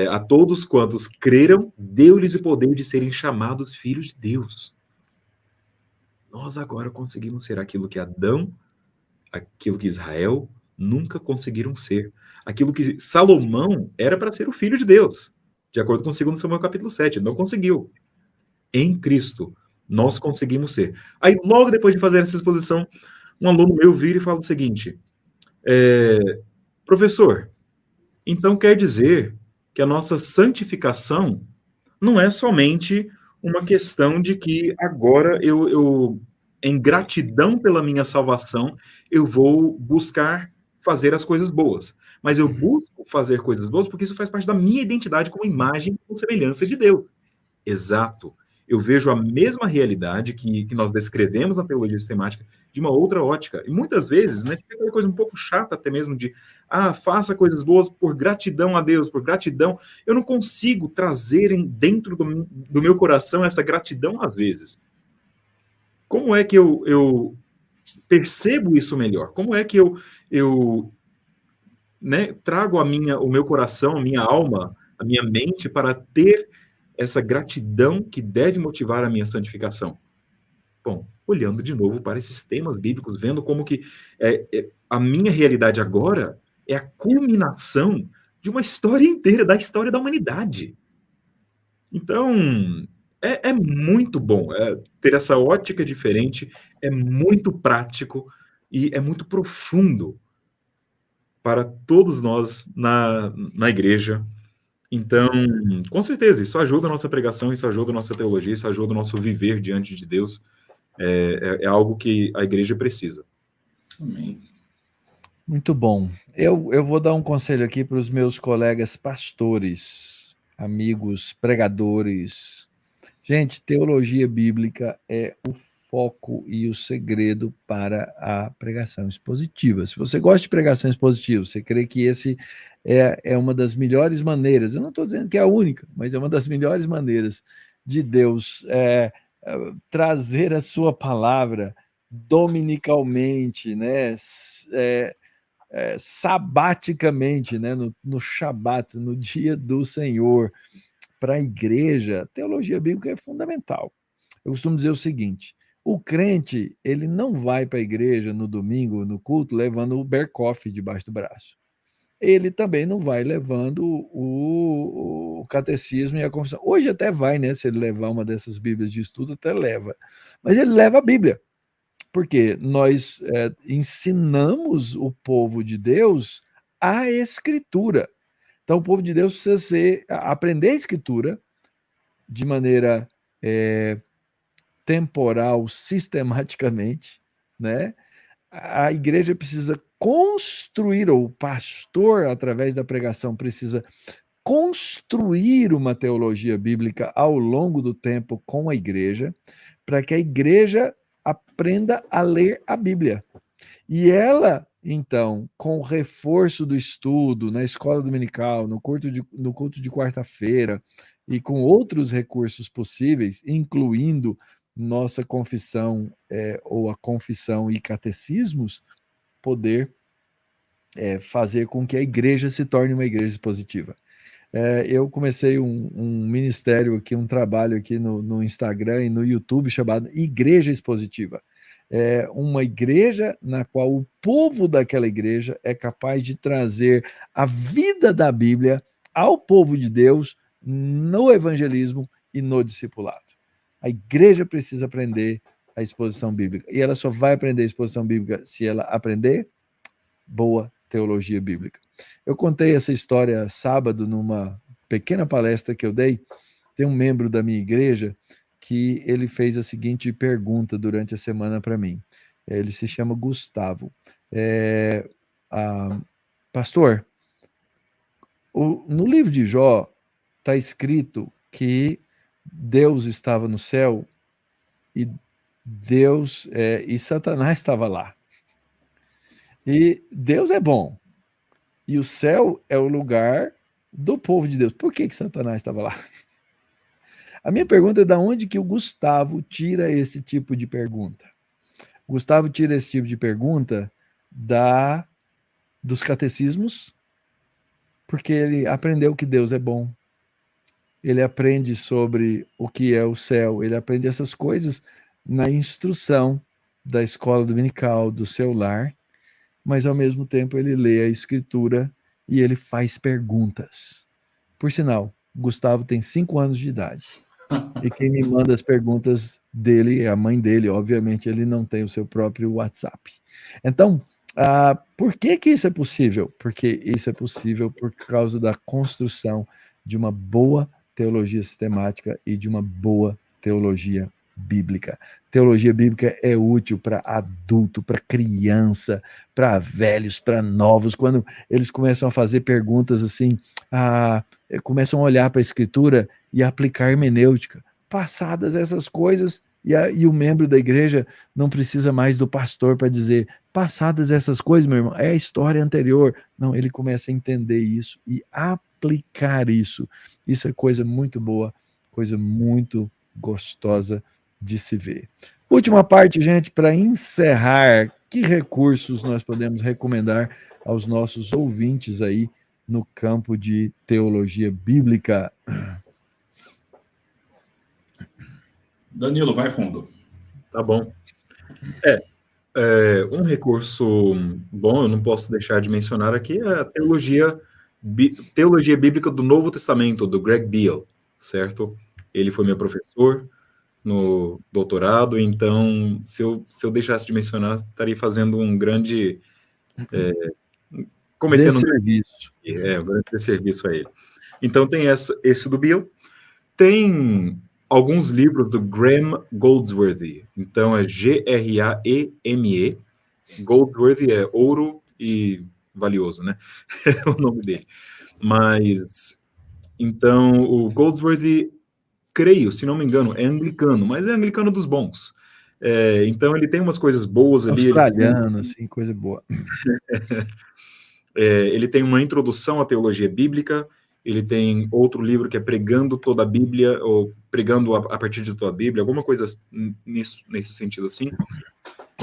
[SPEAKER 2] a todos quantos creram, deu-lhes o poder de serem chamados filhos de Deus. Nós agora conseguimos ser aquilo que Adão, aquilo que Israel nunca conseguiram ser. Aquilo que Salomão era para ser o filho de Deus. De acordo com 2 Samuel capítulo 7, não conseguiu. Em Cristo, nós conseguimos ser. Aí, logo depois de fazer essa exposição, um aluno meu vira e fala o seguinte, professor, então quer dizer que a nossa santificação não é somente uma questão de que agora eu em gratidão pela minha salvação, eu vou buscar fazer as coisas boas. Mas eu busco fazer coisas boas porque isso faz parte da minha identidade como imagem e semelhança de Deus. Exato. Eu vejo a mesma realidade que nós descrevemos na teologia sistemática de uma outra ótica. E muitas vezes, né, tem aquela coisa um pouco chata até mesmo de, faça coisas boas por gratidão a Deus, por gratidão. Eu não consigo trazer dentro do meu coração essa gratidão às vezes. Como é que eu percebo isso melhor? Como é que eu trago o meu coração, a minha alma, a minha mente para ter essa gratidão que deve motivar a minha santificação? Bom, olhando de novo para esses temas bíblicos, vendo como que a minha realidade agora é a culminação de uma história inteira, da história da humanidade. Então, é muito bom ter essa ótica diferente, é muito prático e é muito profundo para todos nós na igreja. Então, com certeza, isso ajuda a nossa pregação, isso ajuda a nossa teologia, isso ajuda o nosso viver diante de Deus. É algo que a igreja precisa.
[SPEAKER 3] Amém.
[SPEAKER 1] Muito bom. Eu vou dar um conselho aqui para os meus colegas pastores, amigos pregadores. Gente, teologia bíblica é o foco e o segredo para a pregação expositiva. Se você gosta de pregação expositiva, você crê que esse é uma das melhores maneiras, eu não estou dizendo que é a única, mas é uma das melhores maneiras de Deus trazer a sua palavra dominicalmente, né? Sabaticamente, né? No Shabat, no dia do Senhor, para a igreja. Teologia bíblica é fundamental. Eu costumo dizer o seguinte, O crente, ele não vai para a igreja no domingo, no culto, levando o Berkoff debaixo do braço. Ele também não vai levando o catecismo e a confissão. Hoje até vai, né? Se ele levar uma dessas bíblias de estudo, até leva. Mas ele leva a Bíblia, porque nós ensinamos o povo de Deus a Escritura. Então, o povo de Deus precisa aprender a Escritura de maneira temporal, sistematicamente, né? A igreja precisa construir, ou o pastor, através da pregação, precisa construir uma teologia bíblica ao longo do tempo com a igreja, para que a igreja aprenda a ler a Bíblia. E ela, então, com o reforço do estudo, na escola dominical, no culto de quarta-feira, e com outros recursos possíveis, incluindo nossa confissão, ou a confissão e catecismos, poder fazer com que a igreja se torne uma igreja expositiva. Eu comecei um ministério aqui, um trabalho aqui no Instagram e no YouTube chamado Igreja Expositiva. É uma igreja na qual o povo daquela igreja é capaz de trazer a vida da Bíblia ao povo de Deus no evangelismo e no discipulado. A igreja precisa aprender a exposição bíblica. E ela só vai aprender a exposição bíblica se ela aprender boa teologia bíblica. Eu contei essa história sábado numa pequena palestra que eu dei. Tem um membro da minha igreja que ele fez a seguinte pergunta durante a semana para mim. Ele se chama Gustavo. Pastor, no livro de Jó está escrito que Deus estava no céu e Deus e Satanás estava lá. E Deus é bom. E o céu é o lugar do povo de Deus. Por que Satanás estava lá? A minha pergunta é de onde que o Gustavo tira esse tipo de pergunta. Gustavo tira esse tipo de pergunta dos catecismos, porque ele aprendeu que Deus é bom. Ele aprende sobre o que é o céu. Ele aprende essas coisas na instrução da escola dominical, do seu lar, mas ao mesmo tempo ele lê a escritura e ele faz perguntas. Por sinal, Gustavo tem 5 anos de idade. E quem me manda as perguntas dele é a mãe dele. Obviamente, ele não tem o seu próprio WhatsApp. Então, por que isso é possível? Porque isso é possível por causa da construção de uma boa teologia sistemática e de uma boa teologia bíblica. Teologia bíblica é útil para adulto, para criança, para velhos, para novos. Quando eles começam a fazer perguntas assim, começam a olhar para a escritura e aplicar hermenêutica. Passadas essas coisas, e o membro da igreja não precisa mais do pastor para dizer, passadas essas coisas, meu irmão, é a história anterior. Não, ele começa a entender isso e aplicar isso. Isso é coisa muito boa, coisa muito gostosa de se ver. Última parte, gente, para encerrar, que recursos nós podemos recomendar aos nossos ouvintes aí no campo de teologia bíblica?
[SPEAKER 3] Danilo, vai fundo.
[SPEAKER 2] Tá bom. Um recurso bom, eu não posso deixar de mencionar aqui, é a teologia bíblica do Novo Testamento, do Greg Beale, certo? Ele foi meu professor no doutorado, então, se eu deixasse de mencionar, estaria fazendo um grande... cometendo
[SPEAKER 1] desserviço.
[SPEAKER 2] Um grande desserviço a ele. Então, tem esse do Beale. Tem alguns livros do Graham Goldsworthy. Então, é Grame. Goldsworthy é ouro e valioso, né? É o nome dele. Mas, então, o Goldsworthy, creio, se não me engano, é anglicano, mas é anglicano dos bons. Então, ele tem umas coisas boas ali.
[SPEAKER 1] Australiano, assim, coisa boa.
[SPEAKER 2] Ele tem uma introdução à teologia bíblica. Ele tem outro livro que é Pregando toda a Bíblia, ou Pregando a partir de toda a Bíblia, alguma coisa nesse sentido assim.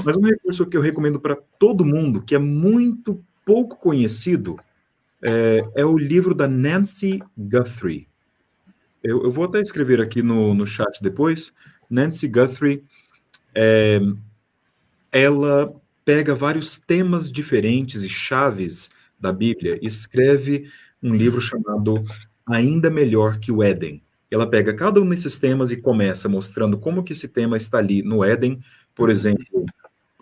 [SPEAKER 2] Mas um recurso que eu recomendo para todo mundo, que é muito pouco conhecido, é o livro da Nancy Guthrie. Eu vou até escrever aqui no chat depois. Nancy Guthrie, ela pega vários temas diferentes e chaves da Bíblia e escreve um livro chamado Ainda Melhor que o Éden. Ela pega cada um desses temas e começa mostrando como que esse tema está ali no Éden. Por exemplo,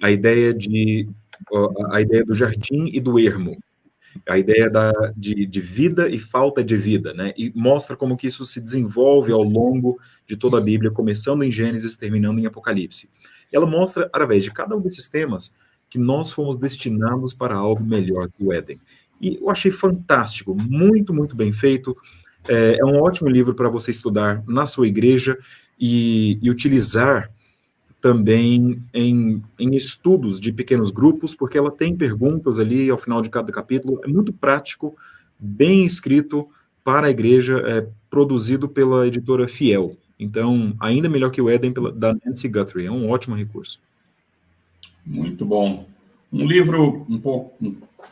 [SPEAKER 2] a ideia do jardim e do ermo, a ideia de vida e falta de vida, né? E mostra como que isso se desenvolve ao longo de toda a Bíblia, começando em Gênesis, terminando em Apocalipse. Ela mostra, através de cada um desses temas, que nós fomos destinados para algo melhor que o Éden. E eu achei fantástico, muito, muito bem feito. É um ótimo livro para você estudar na sua igreja e utilizar também em estudos de pequenos grupos, porque ela tem perguntas ali ao final de cada capítulo. É muito prático, bem escrito para a igreja, produzido pela editora Fiel. Então, ainda melhor que o Éden, da Nancy Guthrie. É um ótimo recurso.
[SPEAKER 3] Muito bom. Um livro um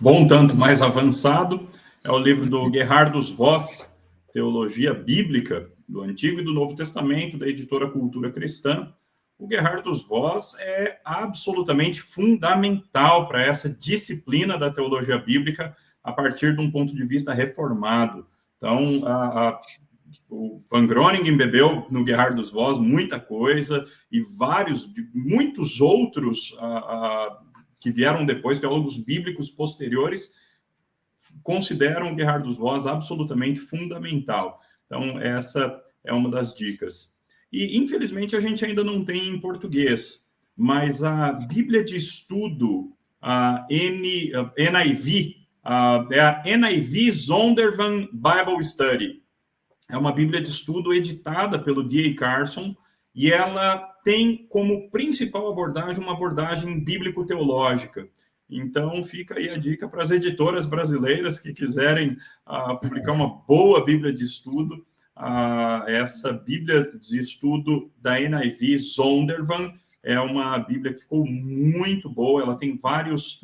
[SPEAKER 3] bom tanto mais avançado é o livro do Gerhardus Voss, Teologia Bíblica, do Antigo e do Novo Testamento, da editora Cultura Cristã. O Gerhardus Voss é absolutamente fundamental para essa disciplina da teologia bíblica a partir de um ponto de vista reformado. Então, o Van Groningen bebeu no Gerhardus Voss muita coisa, e muitos outros que vieram depois, teólogos bíblicos posteriores, consideram o Gerhardus Voss absolutamente fundamental. Então, essa é uma das dicas. E, infelizmente, a gente ainda não tem em português, mas a Bíblia de Estudo, a NIV, é a NIV Zondervan Bible Study. É uma Bíblia de Estudo editada pelo D.A. Carson, e ela tem como principal abordagem uma abordagem bíblico-teológica. Então, fica aí a dica para as editoras brasileiras que quiserem publicar uma boa Bíblia de Estudo. Essa Bíblia de Estudo da NIV Zondervan é uma Bíblia que ficou muito boa. Ela tem vários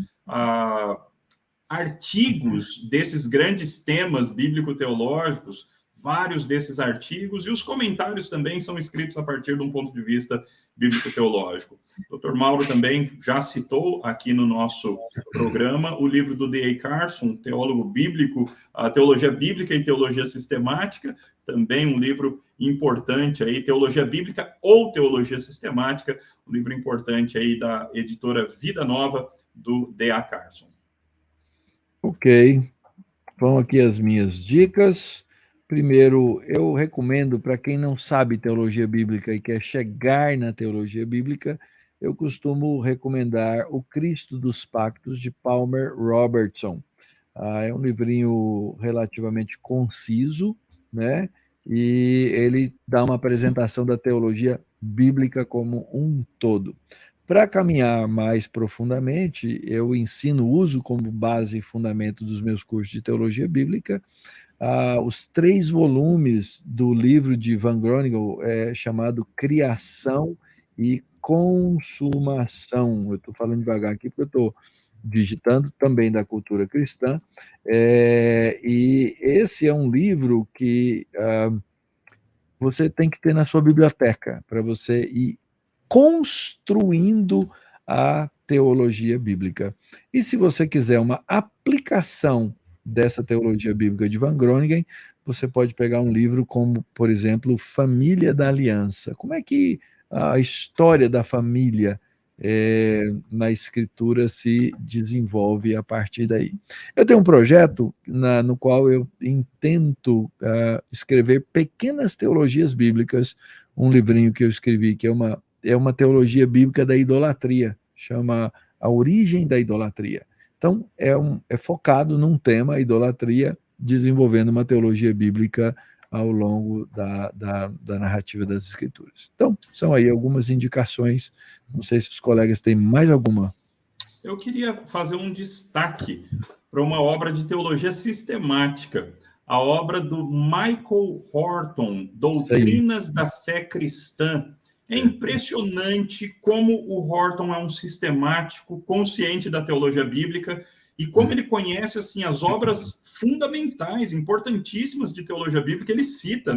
[SPEAKER 3] artigos desses grandes temas bíblico-teológicos, vários desses artigos, e os comentários também são escritos a partir de um ponto de vista bíblico-teológico. O Dr. Mauro também já citou aqui no nosso programa o livro do D.A. Carson, teólogo bíblico, a Teologia Bíblica e Teologia Sistemática, também um livro importante aí, Teologia Bíblica ou Teologia Sistemática, um livro importante aí da editora Vida Nova, do D.A. Carson.
[SPEAKER 1] Ok, vão aqui as minhas dicas. Primeiro, eu recomendo para quem não sabe teologia bíblica e quer chegar na teologia bíblica, eu costumo recomendar O Cristo dos Pactos, de Palmer Robertson. É um livrinho relativamente conciso, né? E ele dá uma apresentação da teologia bíblica como um todo. Para caminhar mais profundamente, eu uso como base e fundamento dos meus cursos de teologia bíblica os 3 volumes do livro de Van Groningen, chamado Criação e Consumação. Eu estou falando devagar aqui porque eu estou digitando, também da Cultura Cristã, e esse é um livro que você tem que ter na sua biblioteca, para você ir construindo a teologia bíblica. E se você quiser uma aplicação dessa teologia bíblica de Van Groningen, você pode pegar um livro como, por exemplo, Família da Aliança. Como é que a história da família na Escritura se desenvolve a partir daí? Eu tenho um projeto no qual eu intento escrever pequenas teologias bíblicas, um livrinho que eu escrevi, que é uma teologia bíblica da idolatria, chama A Origem da Idolatria. Então, é focado num tema, a idolatria, desenvolvendo uma teologia bíblica ao longo da narrativa das Escrituras. Então, são aí algumas indicações. Não sei se os colegas têm mais alguma.
[SPEAKER 3] Eu queria fazer um destaque para uma obra de teologia sistemática, a obra do Michael Horton, Doutrinas da Fé Cristã. É impressionante como o Horton é um sistemático, consciente da teologia bíblica, e como ele conhece assim as obras fundamentais, importantíssimas de teologia bíblica, ele cita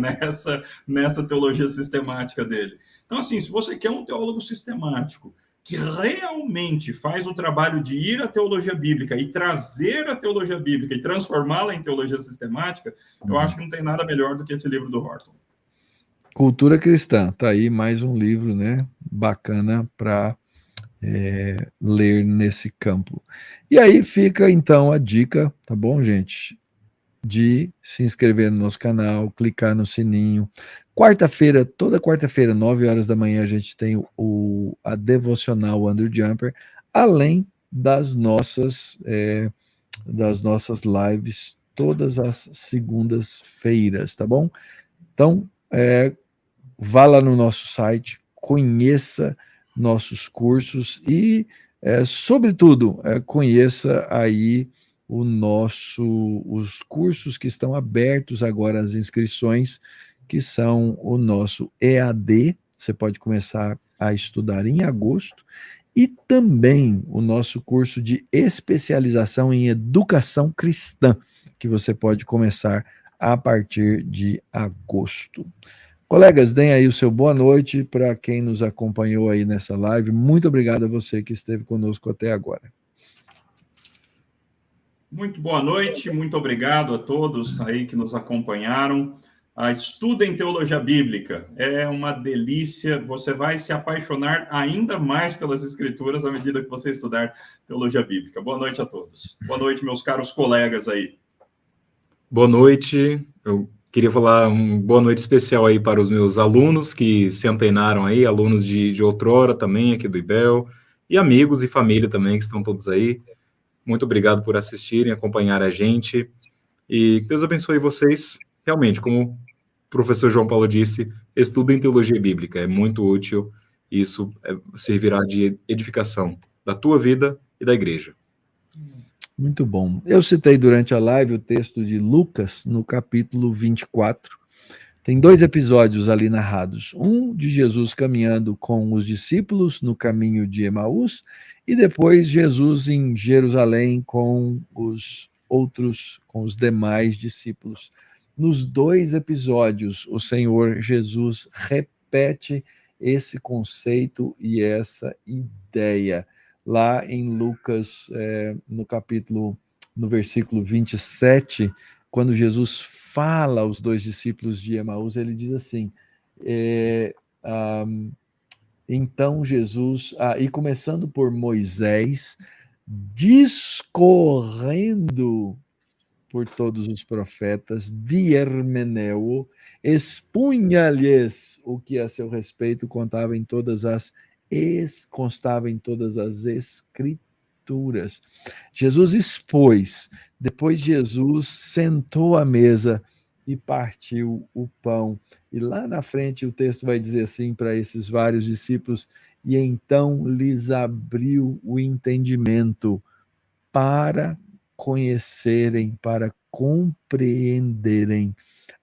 [SPEAKER 3] nessa teologia sistemática dele. Então, assim, se você quer um teólogo sistemático que realmente faz o trabalho de ir à teologia bíblica e trazer a teologia bíblica e transformá-la em teologia sistemática, eu acho que não tem nada melhor do que esse livro do Horton.
[SPEAKER 1] Cultura Cristã, tá aí mais um livro, né, bacana para ler nesse campo. E aí fica então a dica, tá bom, gente? De se inscrever no nosso canal, clicar no sininho. Quarta-feira, toda quarta-feira, 9 horas da manhã, a gente tem a devocional Andrew Jumper, além das nossas lives todas as segundas-feiras, tá bom? Então, vá lá no nosso site, conheça nossos cursos e, sobretudo, conheça aí os cursos que estão abertos agora, as inscrições, que são o nosso EAD, você pode começar a estudar em agosto, e também o nosso curso de especialização em educação cristã, que você pode começar a partir de agosto. Colegas, deem aí o seu boa noite para quem nos acompanhou aí nessa live. Muito obrigado a você que esteve conosco até agora.
[SPEAKER 3] Muito boa noite, muito obrigado a todos aí que nos acompanharam. Estudem teologia bíblica, é uma delícia, você vai se apaixonar ainda mais pelas escrituras à medida que você estudar teologia bíblica. Boa noite a todos. Boa noite, meus caros colegas aí.
[SPEAKER 2] Boa noite, eu queria falar uma boa noite especial aí para os meus alunos que se antenaram aí, alunos de outrora também aqui do IBEL, e amigos e família também que estão todos aí. Muito obrigado por assistirem, acompanhar a gente, e Deus abençoe vocês. Realmente, como o professor João Paulo disse, estudem teologia bíblica, é muito útil, e isso servirá de edificação da tua vida e da igreja.
[SPEAKER 1] Muito bom. Eu citei durante a live o texto de Lucas, no capítulo 24. Tem 2 episódios ali narrados. Um de Jesus caminhando com os discípulos no caminho de Emaús, e depois Jesus em Jerusalém com os demais discípulos. Nos 2 episódios, o Senhor Jesus repete esse conceito e essa ideia. Lá em Lucas, no versículo 27, quando Jesus fala aos 2 discípulos de Emaús, ele diz assim, então Jesus, e começando por Moisés, discorrendo por todos os profetas, diermeneo, expunha-lhes o que a seu respeito constava em todas as escrituras. Jesus expôs, depois Jesus sentou à mesa e partiu o pão. E lá na frente o texto vai dizer assim para esses vários discípulos, e então lhes abriu o entendimento para conhecerem, para compreenderem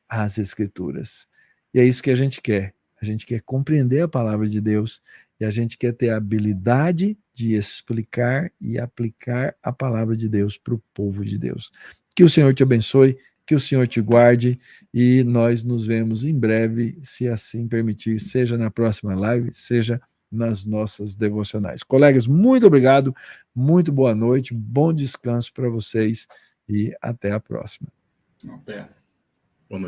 [SPEAKER 1] as Escrituras. E é isso que a gente quer. A gente quer compreender a palavra de Deus e a gente quer ter a habilidade de explicar e aplicar a palavra de Deus para o povo de Deus. Que o Senhor te abençoe, que o Senhor te guarde e nós nos vemos em breve, se assim permitir, seja na próxima live, seja nas nossas devocionais. Colegas, muito obrigado, muito boa noite, bom descanso para vocês e até a próxima.
[SPEAKER 3] Até.